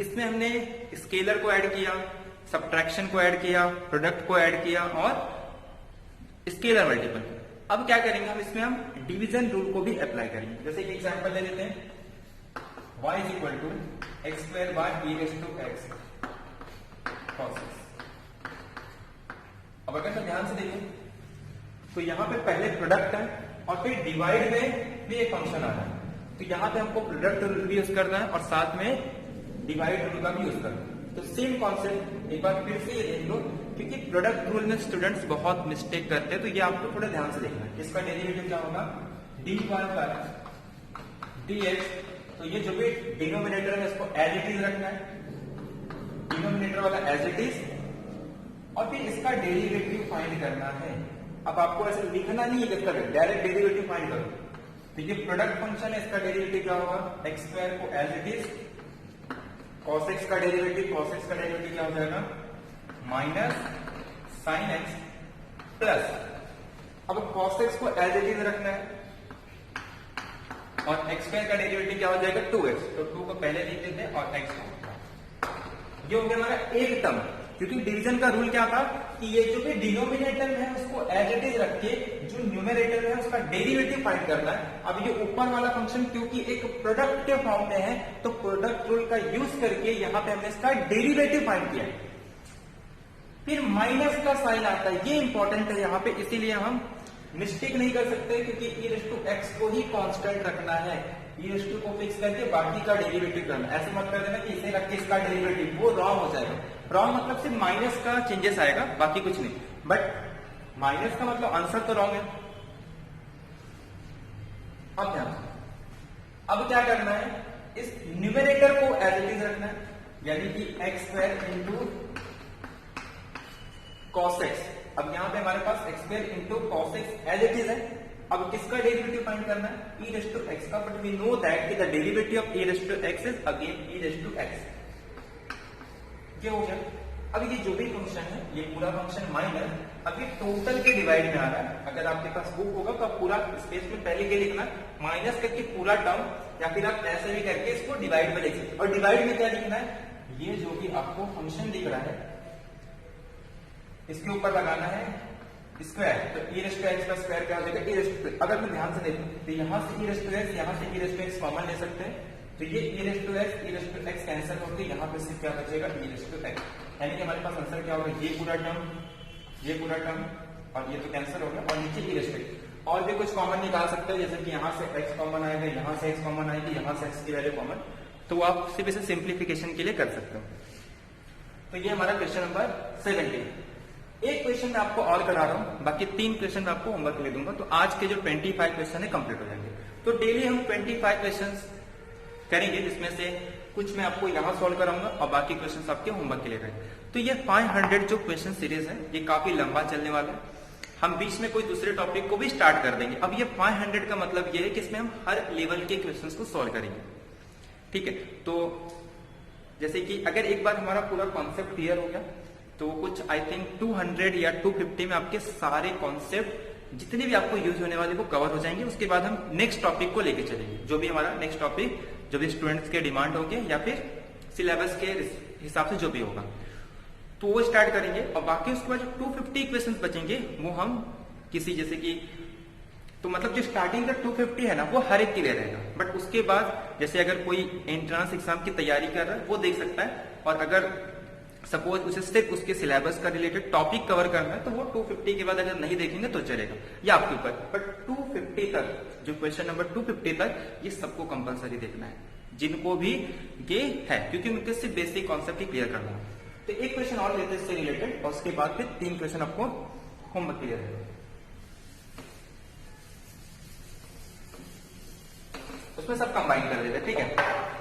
[SPEAKER 1] इसमें हमने स्केलर को ऐड किया, सब्ट्रैक्शन को ऐड किया, प्रोडक्ट को ऐड किया और स्केलर मल्टीपल। अब क्या करेंगे हम, इसमें हम डिवीजन रूल को भी अप्लाई करेंगे। जैसे एक एग्जांपल ले लेते हैं, y is equal to x square by B raise to x cos x। अब अगर हम ध्यान से देखें तो यहां पे पहले प्रोडक्ट है और फिर डिवाइड में भी एक फंक्शन आ रहा है, तो यहां पे हमको प्रोडक्ट रूल भी यूज करना है और साथ में डिवाइड रूल का भी यूज करना है। तो सेम कॉन्सेप्ट एक बार फिर से ये देख लो, क्योंकि प्रोडक्ट रूल में स्टूडेंट्स बहुत मिस्टेक करते हैं, तो ये आपको थोड़ा ध्यान से देखना है। इसका डेरिवेटिव क्या होगा, dy बाय dx। तो ये जो भी डिनोमिनेटर है इसको एज इट इज रखना है, डिनोमिनेटर वाला एज इट इज, और फिर इसका डेरिवेटिव फाइंड करना है। अब आपको ऐसे लिखना नहीं है, कितना डायरेक्ट डेरिवेटिव फाइंड करो। तो ये प्रोडक्ट फंक्शन है, इसका डेरिवेटिव क्या होगा, एक्स स्क्वायर को as it is, cos x का डेरिवेटिव, cos x का डेरिवेटिव क्या हो जाएगा, माइनस साइन x प्लस, अब cos x को एज इट इज रखना है और x स्क्वायर का डेरिवेटिव क्या हो जाएगा 2x, तो 2 को पहले लिख देते हैं और x को। ये हो गया हमारा एक टर्म। क्योंकि डिवीजन का रूल क्या था कि ये जो भी डिनोमिनेटर है उसको एज इट इज रख के जो न्यूमरेटर है उसका डेरिवेटिव फाइंड करना है। अब ये ऊपर वाला फंक्शन क्योंकि एक प्रोडक्ट के फॉर्म में है तो प्रोडक्ट रूल का यूज करके यहाँ पे हमने इसका डेरिवेटिव फाइंड किया। फिर माइनस का साइन आता है, ये इंपॉर्टेंट है यहाँ पे, इसीलिए हम मिस्टेक नहीं कर सकते क्योंकि e⁻x को ही कांस्टेंट रखना है, e⁻ को फिक्स करके बाकी का डेरिवेटिव करना। ऐसे मत कर देना कि इसे रख के इसका डेरिवेटिव, वो रॉन्ग हो जाएगा। रॉन्ग मतलब सिर्फ माइनस का चेंजेस आएगा, बाकी कुछ नहीं। बट माइनस का मतलब आंसर तो रॉन्ग है। अब क्या करना है, इस न्यूमरेटर को एज इट इज रखना है, यानी कि x² इंटू cos x। अब यहाँ पे हमारे पास x² into cos x as it is है। अब किसका डेरिवेटिव फाइंड करना है, e⁻x का, बट वी नो दैट कि the derivative of e⁻x is again e⁻x। क्या हो गया, अब ये जो भी फंक्शन है ये पूरा फंक्शन माइनस, अब ये टोटल के डिवाइड में आ रहा है। अगर आपके पास बुक होगा तो आप पूरा स्पेस में पहले के लिखना माइनस करके पूरा टर्म, या फिर आप ऐसे भी करके इसको डिवाइड में लिख सकते। और डिवाइड में क्या लिखना है, ये जो भी आपको फंक्शन दिख रहा है इसके ऊपर लगाना है स्क्वायर। तो e⁻x का स्क्वायर क्या हो जाएगा, e⁻x। अगर मैं ध्यान से देखूं तो यहाँ से e⁻x, यहाँ से e⁻x कॉमन ले सकते हैं, तो ये e⁻x कैंसिल होकर यहाँ पे सिर्फ क्या बचेगा, e⁻x। यानी कि हमारे पास आंसर क्या होगा, ये पूरा टर्म और ये तो कैंसिल हो गया, और नीचे e⁻x। और भी कुछ कॉमन निकाल सकते हैं, जैसे कि यहाँ से x कॉमन आएगा, यहाँ से x कॉमन आएगी, यहाँ से x की वैल्यू कॉमन, तो आप सिर्फ इसे सिंप्लीफिकेशन के लिए कर सकते हो। तो ये हमारा क्वेश्चन नंबर 17। एक क्वेश्चन मैं आपको और करा रहा हूं, बाकी 3 क्वेश्चन मैं आपको होमवर्क ले दूंगा, तो आज के जो 25 क्वेश्चन है कंप्लीट हो जाएंगे। तो डेली हम 25 क्वेश्चन करेंगे, जिसमें से कुछ मैं आपको यहाँ सॉल्व कराऊंगा और बाकी क्वेश्चन आपके होमवर्क के लिए रहेंगे। तो ये 500 जो क्वेश्चन सीरीज है ये काफी लंबा चलने वाला है। हम बीच में कोई दूसरे टॉपिक को भी स्टार्ट कर देंगे। अब ये 500 का मतलब ये है कि इसमें हम हर लेवल के क्वेश्चन को सॉल्व करेंगे, ठीक है। तो जैसे कि अगर एक बार हमारा पूरा कॉन्सेप्ट क्लियर हो गया तो कुछ आई थिंक 200 या 250 में आपके सारे कॉन्सेप्ट जितने भी आपको यूज होने वाले वो कवर हो जाएंगे। उसके बाद हम नेक्स्ट टॉपिक को लेके चलेंगे, जो भी हमारा नेक्स्ट टॉपिक, जो भी स्टूडेंट्स के डिमांड होंगे या फिर सिलेबस के हिसाब से जो भी होगा तो वो स्टार्ट करेंगे। और बाकी उसके बाद जो 250 क्वेश्चन बचेंगे वो हम किसी, जैसे कि, तो मतलब जो स्टार्टिंग का 250 है ना वो हर एक के लिए रहेगा। बट उसके बाद जैसे अगर कोई एंट्रेंस एग्जाम की तैयारी कर रहा है वो देख सकता है, और अगर सपोज उसे सिर्फ उसके सिलेबस का रिलेटेड टॉपिक कवर करना है तो वो 250 के बाद अगर नहीं देखेंगे तो चलेगा, ये आपके ऊपर। बट 250 तक, जो क्वेश्चन नंबर 250 तक, ये सबको कंपलसरी देखना है, जिनको भी ये है, क्योंकि उनके सिर्फ बेसिक कॉन्सेप्ट ही क्लियर करना है। तो एक क्वेश्चन और लेते हैं इससे रिलेटेड, और उसके बाद फिर 3 क्वेश्चन आपको होमवर्क क्लियर है। उसमें सब कंबाइन कर देते हैं, ठीक है।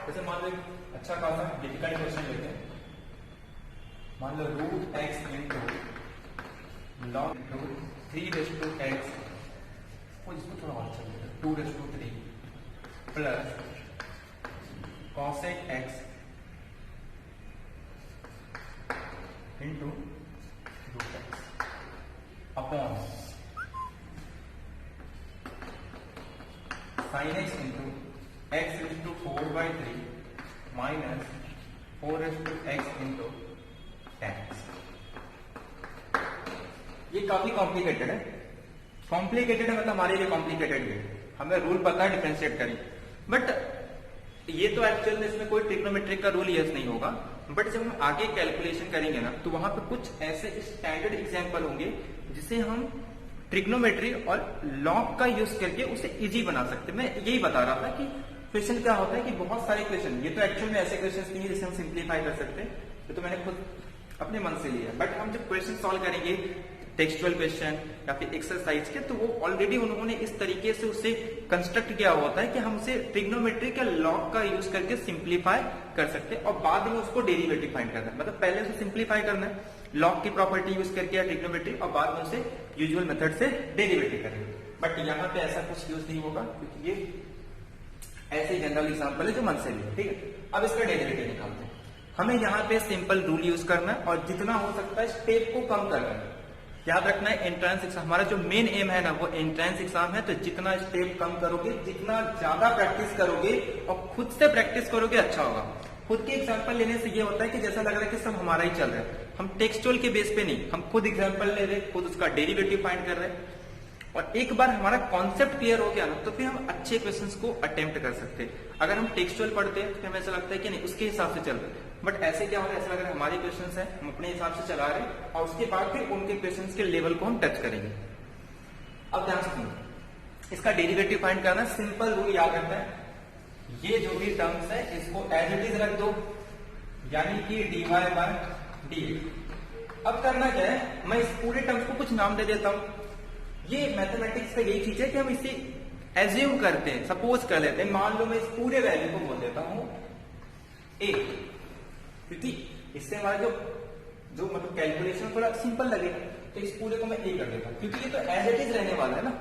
[SPEAKER 1] जैसे मान लो अच्छा खासा डिफिकल्ट क्वेश्चन लेते हैं, मान लो √x इंटू log 3/x, वो इसको थोड़ा और अच्छा लेते हैं, 2/3 plus cosec x into √x upon sin x into x⁴/3 minus 4x into tax. ये काफी कॉम्प्लिकेटेड है। कॉम्प्लिकेटेड है मतलब हमारे लिए कॉम्प्लिकेटेड है, हमें रूल पता है डिफरेंशिएट करें, बट ये तो एक्चुअल में इसमें कोई ट्रिग्नोमेट्रिक का रूल यूज नहीं होगा। बट जब हम आगे कैलकुलेशन करेंगे ना तो वहां पे कुछ ऐसे स्टैंडर्ड एग्जांपल होंगे जिसे हम ट्रिग्नोमेट्री और लॉग का यूज करके उसे इजी बना सकते। मैं यही बता रहा था कि क्वेश्चन क्या होता है कि बहुत सारे क्वेश्चन, ये तो एक्चुअल में ऐसे क्वेश्चन नहीं है जिसे हम सिंप्लीफाई कर सकते हैं, ये तो मैंने खुद अपने मन से लिया। बट हम जब क्वेश्चन सॉल्व करेंगे टेक्सचुअल क्वेश्चन या फिर एक्सरसाइज के, तो वो ऑलरेडी उन्होंने इस तरीके से उसे कंस्ट्रक्ट किया होता है कि हम उसे ट्रिग्नोमेट्री का लॉग का यूज करके सिंप्लीफाई कर सकते हैं, और बाद में उसको डेरिवेटिव फाइंड करना है। मतलब पहले उसे सिंप्लीफाई करना है लॉग की प्रॉपर्टी यूज करके या ट्रिग्नोमेट्री, और बाद में उसे यूजुअल मेथड से डेरिवेटिव करेंगे। बट यहाँ पे ऐसा कुछ यूज नहीं होगा क्योंकि ये ऐसे जनरल एग्जाम्पल है जो मन से लिया, ठीक है। अब इसका डेरिवेटिव निकालते हैं। हमें यहाँ पे सिंपल रूल यूज करना है और जितना हो सकता है स्टेप को कम करना है। याद रखना है एंट्रेंस एग्जाम, हमारा जो मेन एम है ना वो एंट्रेंस एग्जाम है, तो जितना स्टेप कम करोगे, जितना ज्यादा प्रैक्टिस करोगे और खुद से प्रैक्टिस करोगे अच्छा होगा। खुद के एग्जांपल लेने से ये होता है कि जैसा लग रहा है कि सब हमारा ही चल रहा है, हम टेक्सचुअल के बेस पे नहीं, हम खुद एग्जांपल ले रहे, खुद उसका डेरिवेटिव फाइंड कर रहे हैं। और एक बार हमारा कॉन्सेप्ट क्लियर हो गया ना, तो फिर हम अच्छे क्वेश्चंस को अटेम्प्ट कर सकते हैं। अगर हम टेक्सचुअल पढ़ते हैं तो हमें ऐसा लगता है कि नहीं उसके हिसाब से चल रहे हैं, बट ऐसे क्या हो रहा है, ऐसा लग रहा है हमारे क्वेश्चंस हैं, हम अपने हिसाब से चला रहे हैं और उसके बाद फिर उनके क्वेश्चंस के लेवल को हम टच करेंगे। अब ध्यान से सुनिए, इसका डेरिवेटिव फाइंड करना सिंपल रूल याद रखना है, ये जो भी टर्म्स है इसको एज इट इज रख दो, यानी कि dy बाय dx। अब करना क्या है, मैं इस पूरे टर्म्स को कुछ नाम दे देता हूं। ये मैथमेटिक्स का यही चीज है कि हम इसे एज्यूम करते हैं, सपोज कर लेते हैं। मान लो मैं इस पूरे वैल्यू को बोल देता हूं a, क्योंकि इससे हमारा जो मतलब कैलकुलेशन थोड़ा सिंपल लगेगा, तो इस पूरे को मैं a कर देता हूं, क्योंकि ये तो एज इट इज रहने वाला है ना,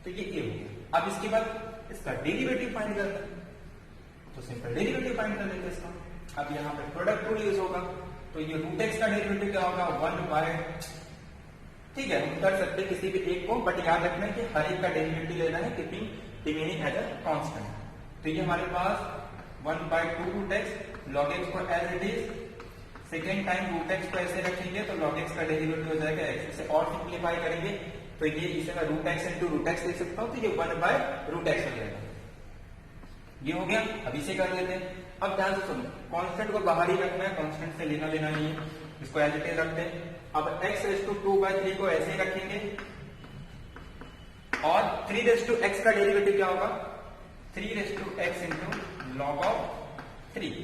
[SPEAKER 1] तो ये a हो गया। अब इसके बाद इसका डेरिवेटिव फाइंड करते हैं, तो सिंपल डेरिवेटिव फाइंड कर लेते हैं इसका। अब यहाँ पे प्रोडक्ट रूल यूज होगा, तो ये रूट एक्स का डेरिवेटिव क्या होगा, 1 बाय, ठीक है हम कर सकते हैं किसी भी एक को, बट याद रखना है कि हर एक का डेरिवेटिव लेना है keeping remaining as a constant. तो ये हमारे पास 1 by 2 root x, log x को as it is, second time root x को ऐसे रखेंगे तो लॉग एक्स का डेरिवेटिव हो जाएगा एक्स। इसे और सिंप्लीफाई करेंगे तो ये इसे मैं root x into root x लिख सकता हूँ, तो ये 1 बाय रूट एक्स हो जाएगा। ये हो गया, अब इसे कर लेते हैं। अब ध्यान से सुनो, कांस्टेंट को बाहर ही रखना है, कांस्टेंट से लेना देना नहीं है, इसको एज इट इज रखते हैं। अब x रेस टू 2/3 को ऐसे ही रखेंगे और 3 रेस टू x का डेरिवेटिव क्या होगा, 3 raise to x into log of 3।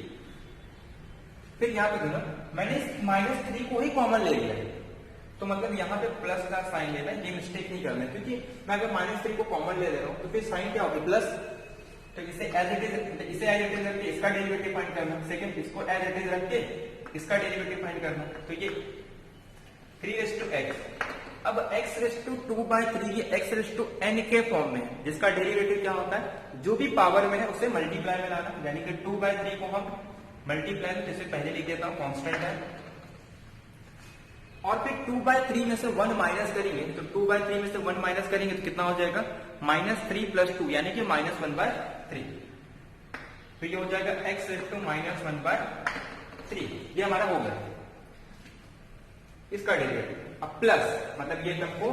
[SPEAKER 1] फिर यहां पे देखो मैंने इस -3 को ही कॉमन ले लिया है, तो मतलब यहाँ पे प्लस का साइन लेना है, ये मिस्टेक नहीं करना है, क्योंकि मैं अगर -3 को कॉमन ले रहा हूं तो फिर साइन क्या होगी प्लस, तो इसे एज इट इज रख के इसका डेरिवेटिव फाइंड करना, सेकंड इसको एज इट इज रख के इसका डेरिवेटिव फाइंड करना, तो ये 3 रेस टू x। अब x रेस टू 2/3 ये x रेस टू n के फॉर्म में, जिसका डेरिवेटिव क्या होता है, जो भी पावर में है उसे मल्टीप्लाई में लाना, यानी कि 2/3 को हम मल्टीप्लाई में, जैसे पहले लिख देता हूं कांस्टेंट है, और फिर 2/3 में से 1 माइनस करेंगे, तो 2/3 में से 1 माइनस करेंगे तो कितना हो जाएगा, -3 + 2 यानी कि -1/3। तो ये हो जाएगा x रेस टू -1/3, ये हमारा हो गया इसका डेरिवेटिव। अब प्लस मतलब ये टर्म को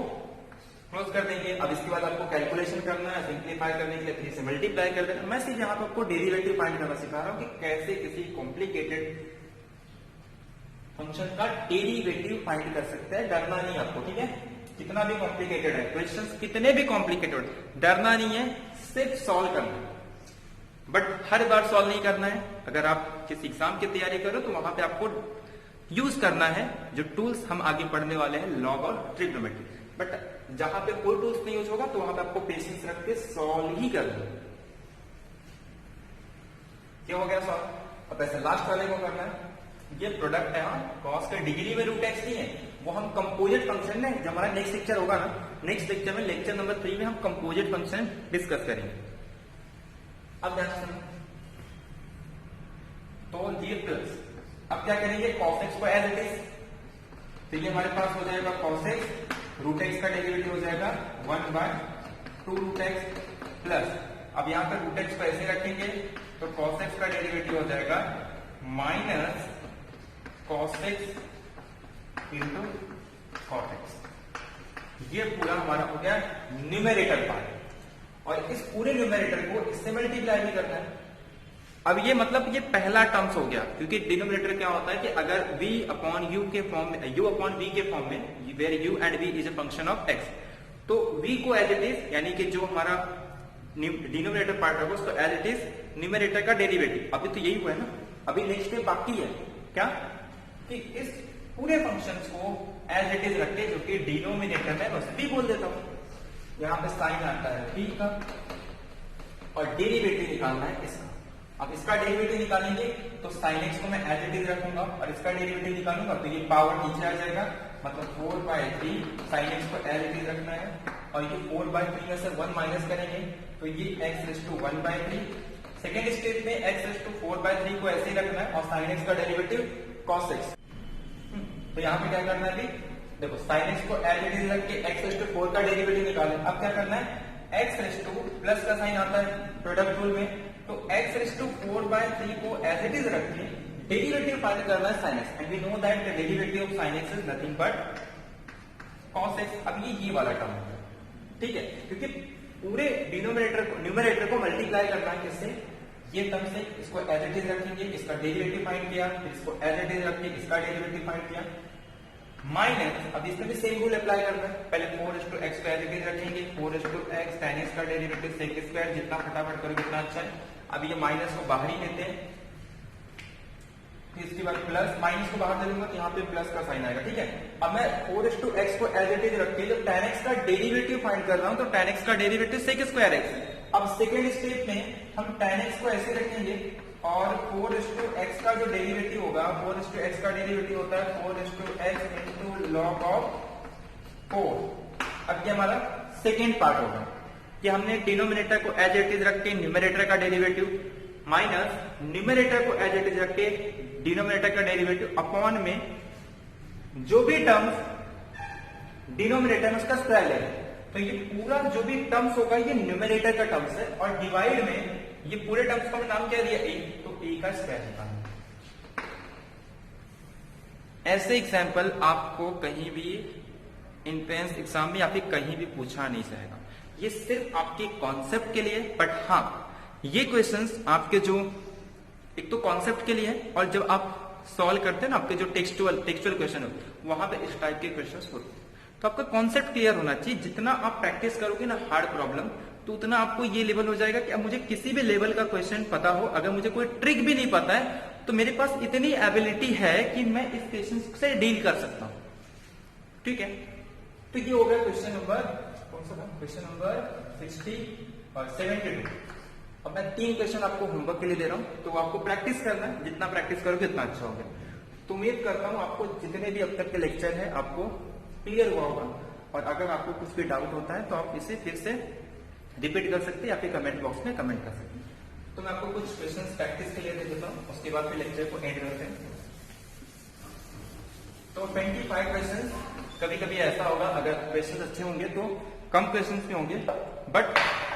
[SPEAKER 1] क्लोज कर देंगे। अब इसके बाद आपको कैलकुलेशन करना है, सिंप्लीफाई करने के लिए 3 से मल्टीप्लाई कर देना। मैं सिर्फ यहाँ पे आपको डेरिवेटिव फाइंड करना सिखा रहा हूँ कि कैसे किसी कॉम्प्लिकेटेड फंक्शन का डेरिवेटिव फाइंड कर सकते हैं, डरना नहीं आपको, ठीक है। कितना भी कॉम्प्लिकेटेड है क्वेश्चंस, कितने भी कॉम्प्लिकेटेड, डरना नहीं है, सिर्फ सॉल्व करना है, बट हर बार सॉल्व नहीं करना है। अगर आप किसी एग्जाम की तैयारी करो तो वहां पे आपको यूज करना है जो टूल्स हम आगे पढ़ने वाले हैं, लॉग और ट्रिग्नोमेट्री। बट जहां पे कोई टूल्स नहीं यूज होगा तो वहां पे आपको पेशेंस रख के सॉल्व ही करना है। क्या हो गया सॉल्व। अब ऐसे लास्ट वाले को करना है, ये प्रोडक्ट है, कॉस का डिग्री में रूट एक्स नहीं है, वो हम कंपोजिट फंक्शन है, जब हमारा नेक्स्ट लेक्चर होगा ना, नेक्स्ट लेक्चर में लेक्चर नंबर 3 में हम कंपोजिट फंक्शन डिस्कस करेंगे। अब ध्यान से तो ये प्लस, अब क्या करेंगे, cos x को एज इट इज, तो ये हमारे पास हो जाएगा cos x, रूट एक्स का डेरिवेटिव हो जाएगा 1/2 रूट एक्स प्लस, अब यहां पर रूट एक्स को ऐसे रखेंगे तो cos x का डेरिवेटिव हो जाएगा minus cos x into cot x। ये पूरा हमारा हो गया न्यूमेरेटर पार्ट, और इस पूरे न्यूमेरेटर को इससे मल्टीप्लाई भी करना है। अब ये मतलब ये पहला टर्म्स हो गया, क्योंकि डिनोमिनेटर क्या होता है कि अगर v अपॉन u के फॉर्म में, u अपॉन v के फॉर्म में, where u and v is a function of x, तो v को एज इट इज, यानी कि जो हमारा डिनोमिनेटर पार्ट होगा उसको एज इट इज न्यूमेरेटर का डेरिवेटिव। अभी तो यही हुआ है ना, अभी नेक्स्ट स्टेप बाकी है क्या, कि इस पूरे फंक्शन को एज इट इज रख के, जो कि डिनोमिनेटर में बस v बोल देता हूं, यहां पे साइन आता है v का, और डेरिवेटिव निकालना है इसका। अब इसका डेरिवेटिव निकालेंगे तो sin x को मैं एज इट इज रखूंगा, और इसका डेरिवेटिव निकालूंगा तो ये पावर नीचे आ जाएगा, मतलब 4/3 sin x को एज इट इज रखना है, और ये 4/3 में से 1 माइनस करेंगे तो ये x raise to 1/3। Second step में x रेज़ टू 4/3 को ऐसे ही रखना है, और sin x का डेरिवेटिव cos x। तो यहाँ पे क्या करना है, अभी देखो sin x को एज इट इज रख के x रेज़ टू 4 का डेरिवेटिव निकालें। अब क्या करना है, x रेज़ टू प्लस का साइन आता है प्रोडक्ट रूल में, तो x⁴/3 को एज इट इज रख के डेरिवेटिव फाइंड करना है sin x, and we know that the derivative of sin x is nothing but cos x। अब ये वाला टर्म है, ठीक है, क्योंकि पूरे न्यूमरेटर को मल्टीप्लाई करना है किससे, ये टर्म से। इसको एज इट इज रखेंगे, इसका डेरिवेटिव फाइंड किया, फिर इसको एज इट इज रख के इसका डेरिवेटिव फाइंड किया, माइनस अब इसमें भी सेम रूल अप्लाई करना है। पहले 4x को एज इट इज रखेंगे, 4x tan x का डेरिवेटिव sec स्क्वायर, जितना फटाफट करोगे उतना अच्छा है। अब ये माइनस को बाहर ही लेते हैं, इसके बाद प्लस, माइनस को बाहर दे दूंगा तो यहाँ पे प्लस का साइन आएगा, ठीक है। अब मैं 4x को एज इट इज रख के जब tan x का डेरिवेटिव फाइंड कर रहा हूं तो tan x का डेरिवेटिव sec स्क्वायर x है। अब सेकेंड स्टेप में हम tan x को ऐसे रखेंगे और 4x का जो डेरिवेटिव होगा, 4x का डेरिवेटिव होता है 4x into log ऑफ 4। अब ये हमारा सेकेंड पार्ट होगा कि हमने डिनोमिनेटर को एज इट इज रख के न्यूमरेटर का डेरिवेटिव माइनस न्यूमरेटर को एज इट इज रख के डिनोमिनेटर का डेरिवेटिव अपॉन में जो भी टर्म्स डिनोमिनेटर में उसका स्क्वायर लेंगे। तो ये पूरा जो भी टर्म्स होगा ये न्यूमरेटर का टर्म्स है, और डिवाइड में ये पूरे टर्म्स का नाम क्या दिया, a, तो a का स्क्वायर निकालना। ऐसे एग्जाम्पल आपको कहीं भी एंट्रेंस एग्जाम में या फिर कहीं भी पूछा नहीं जाएगा। ये सिर्फ आपके कॉन्सेप्ट के लिए, बट हाँ ये क्वेश्चंस आपके जो एक तो कॉन्सेप्ट के लिए है, और जब आप सॉल्व करते हैं ना आपके जो टेक्सचुअल क्वेश्चन होते हैं वहां पे इस टाइप के क्वेश्चंस होते हैं। तो आपका कॉन्सेप्ट क्लियर होना चाहिए। जितना आप प्रैक्टिस करोगे ना हार्ड प्रॉब्लम, तो उतना आपको ये लेवल हो जाएगा कि अब मुझे किसी भी लेवल का क्वेश्चन पता हो, अगर मुझे कोई ट्रिक भी नहीं पता है तो मेरे पास इतनी एबिलिटी है कि मैं इस क्वेश्चन से डील कर सकता हूं, ठीक है। तो ये हो गया क्वेश्चन नंबर, कौन सा था, क्वेश्चन नंबर 60 और 72। अब मैं 3 क्वेश्चन आपको होमवर्क के लिए दे रहा हूं, तो आपको प्रैक्टिस करना है, जितना प्रैक्टिस करोगे उतना अच्छा होगा। तो उम्मीद करता हूं आपको जितने भी अब तक के लेक्चर है आपको क्लियर हुआ होगा, और अगर आपको कुछ भी डाउट होता है तो आप इसे फिर से रिपीट कर सकते हैं या फिर कमेंट बॉक्स में कमेंट कर सकते हैं। तो मैं आपको कुछ क्वेश्चंस प्रैक्टिस के लिए दे देता हूं, उसके बाद फिर लेक्चर को एंड करते हैं। तो 25 क्वेश्चन, कभी कभी ऐसा होगा अगर क्वेश्चन अच्छे होंगे तो कम क्वेश्चन भी होंगे, बट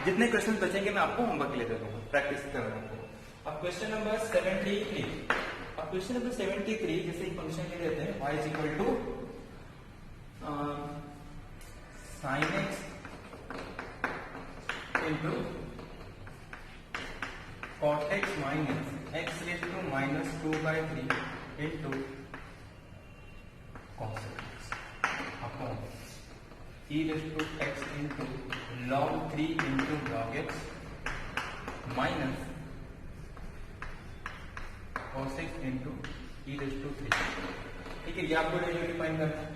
[SPEAKER 1] जितने क्वेश्चन बचेंगे मैं आपको होमवर्क के लिए दे दूंगा प्रैक्टिस करने को। अब क्वेश्चन नंबर 73, अब क्वेश्चन नंबर 73 जैसे एक फंक्शन ले लेते हैं y is equal to sin x into cot x minus x raised to minus 2/3 into cos x upon e raised to x into log 3 into log x minus cos x into e raised to 3। ठीक है, ये आपको derivative find करना है।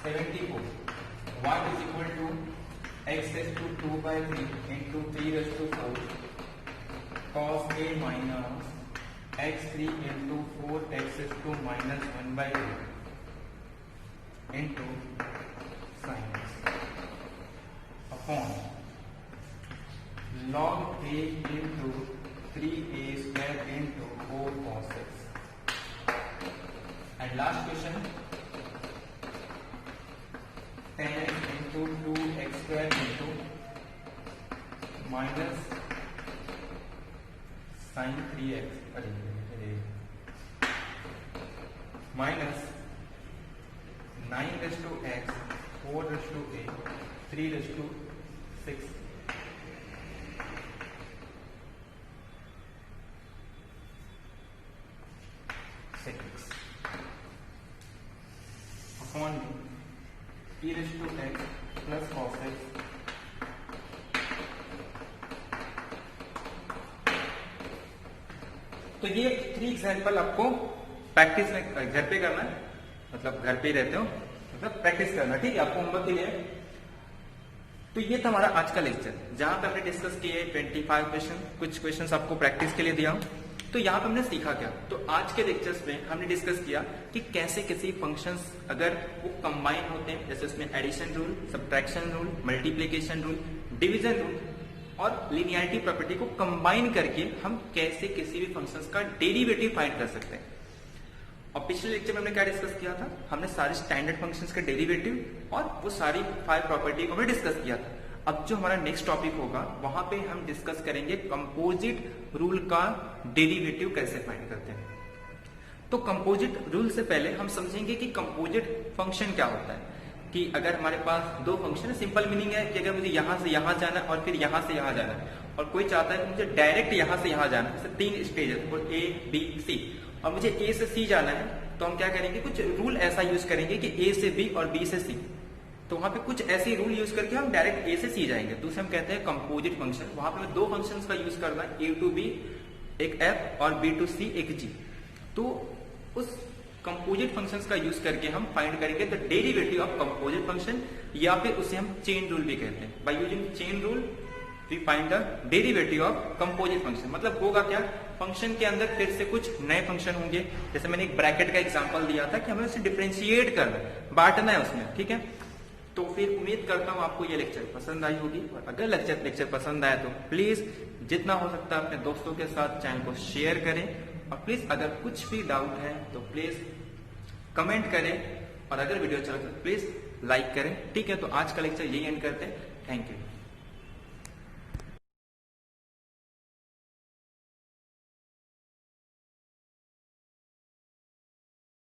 [SPEAKER 1] 74 y is equal to x raised to 2/3 into 3 raised to 4 cos a minus x3 into 4x raised to minus 1/2 into sin x upon log a into 3a square into 4 cos x। And last question, 10x into 2x square into minus sin 3x minus 9 raised to x 4 raised to a 3 raised to 6 6 upon e raised to x plus cos x तो ये 3 example आपको practice में घर पे करना है, मतलब घर पे ही रहते हो मतलब प्रैक्टिस करना, ठीक है, आपको होमवर्क के लिए। तो ये था हमारा आज का लेक्चर, जहां पे हमने डिस्कस किए 25 क्वेश्चन, कुछ क्वेश्चंस आपको प्रैक्टिस के लिए दिया हूं। तो यहाँ पे हमने सीखा क्या, तो आज के लेक्चर्स में हमने डिस्कस किया कि कैसे किसी फंक्शंस अगर वो कंबाइन होते हैं, जैसे उसमें addition rule, subtraction rule, multiplication rule, division rule और लिनियरिटी प्रॉपर्टी को कंबाइन करके हम कैसे किसी भी फंक्शंस का डेरिवेटिव फाइंड कर सकते हैं। और पिछले लेक्चर में हमने क्या डिस्कस किया था, हमने सारे स्टैंडर्ड फंक्शंस के डेरिवेटिव और वो सारी 5 प्रॉपर्टी को हमने डिस्कस किया था। अब जो हमारा नेक्स्ट टॉपिक होगा वहां पे हम डिस्कस करेंगे कंपोजिट रूल का डेरिवेटिव कैसे फाइंड करते हैं। तो कंपोजिट रूल से पहले हम समझेंगे कि कंपोजिट फंक्शन क्या होता है। कि अगर हमारे पास दो फंक्शन है, सिंपल मीनिंग है कि अगर मुझे यहां से यहां जाना है और फिर यहां से यहां जाना है, और कोई चाहता है कि मुझे डायरेक्ट यहां से यहां जाना है, जैसे 3 स्टेज है ए बी सी, और मुझे ए से सी जाना है, तो हम क्या करेंगे, कुछ रूल ऐसा यूज करेंगे कि ए से बी और बी से सी। तो वहां पे कुछ ऐसे रूल यूज करके हम डायरेक्ट ए से सी जाएंगे, तो उसे हम कहते हैं कंपोजिट फंक्शन। वहां पे दो फंक्शंस का यूज करना है, ए टू बी एक एफ और बी टू सी एक जी। तो उस कंपोजिट फंक्शंस का यूज करके हम फाइंड करेंगे the derivative of composite function, या फिर उसे हम चेन रूल भी कहते हैं। By using chain rule we find the derivative of composite function. मतलब होगा क्या, फंक्शन के अंदर फिर से कुछ नए फंक्शन होंगे, जैसे मैंने एक ब्रैकेट का एग्जांपल दिया था कि हमें उसे डिफरेंशिएट करना है, बांटना है उसमें, ठीक है। तो फिर उम्मीद करता हूं आपको ये लेक्चर पसंद आई होगी, और अगर लेक्चर पसंद आया तो प्लीज जितना हो सकता है अपने दोस्तों के साथ चैनल को शेयर करें, और प्लीज अगर कुछ भी डाउट है तो प्लीज कमेंट करें, और अगर वीडियो अच्छा लगे तो प्लीज लाइक करें, ठीक है। तो आज का लेक्चर यही एंड करते हैं। Thank you.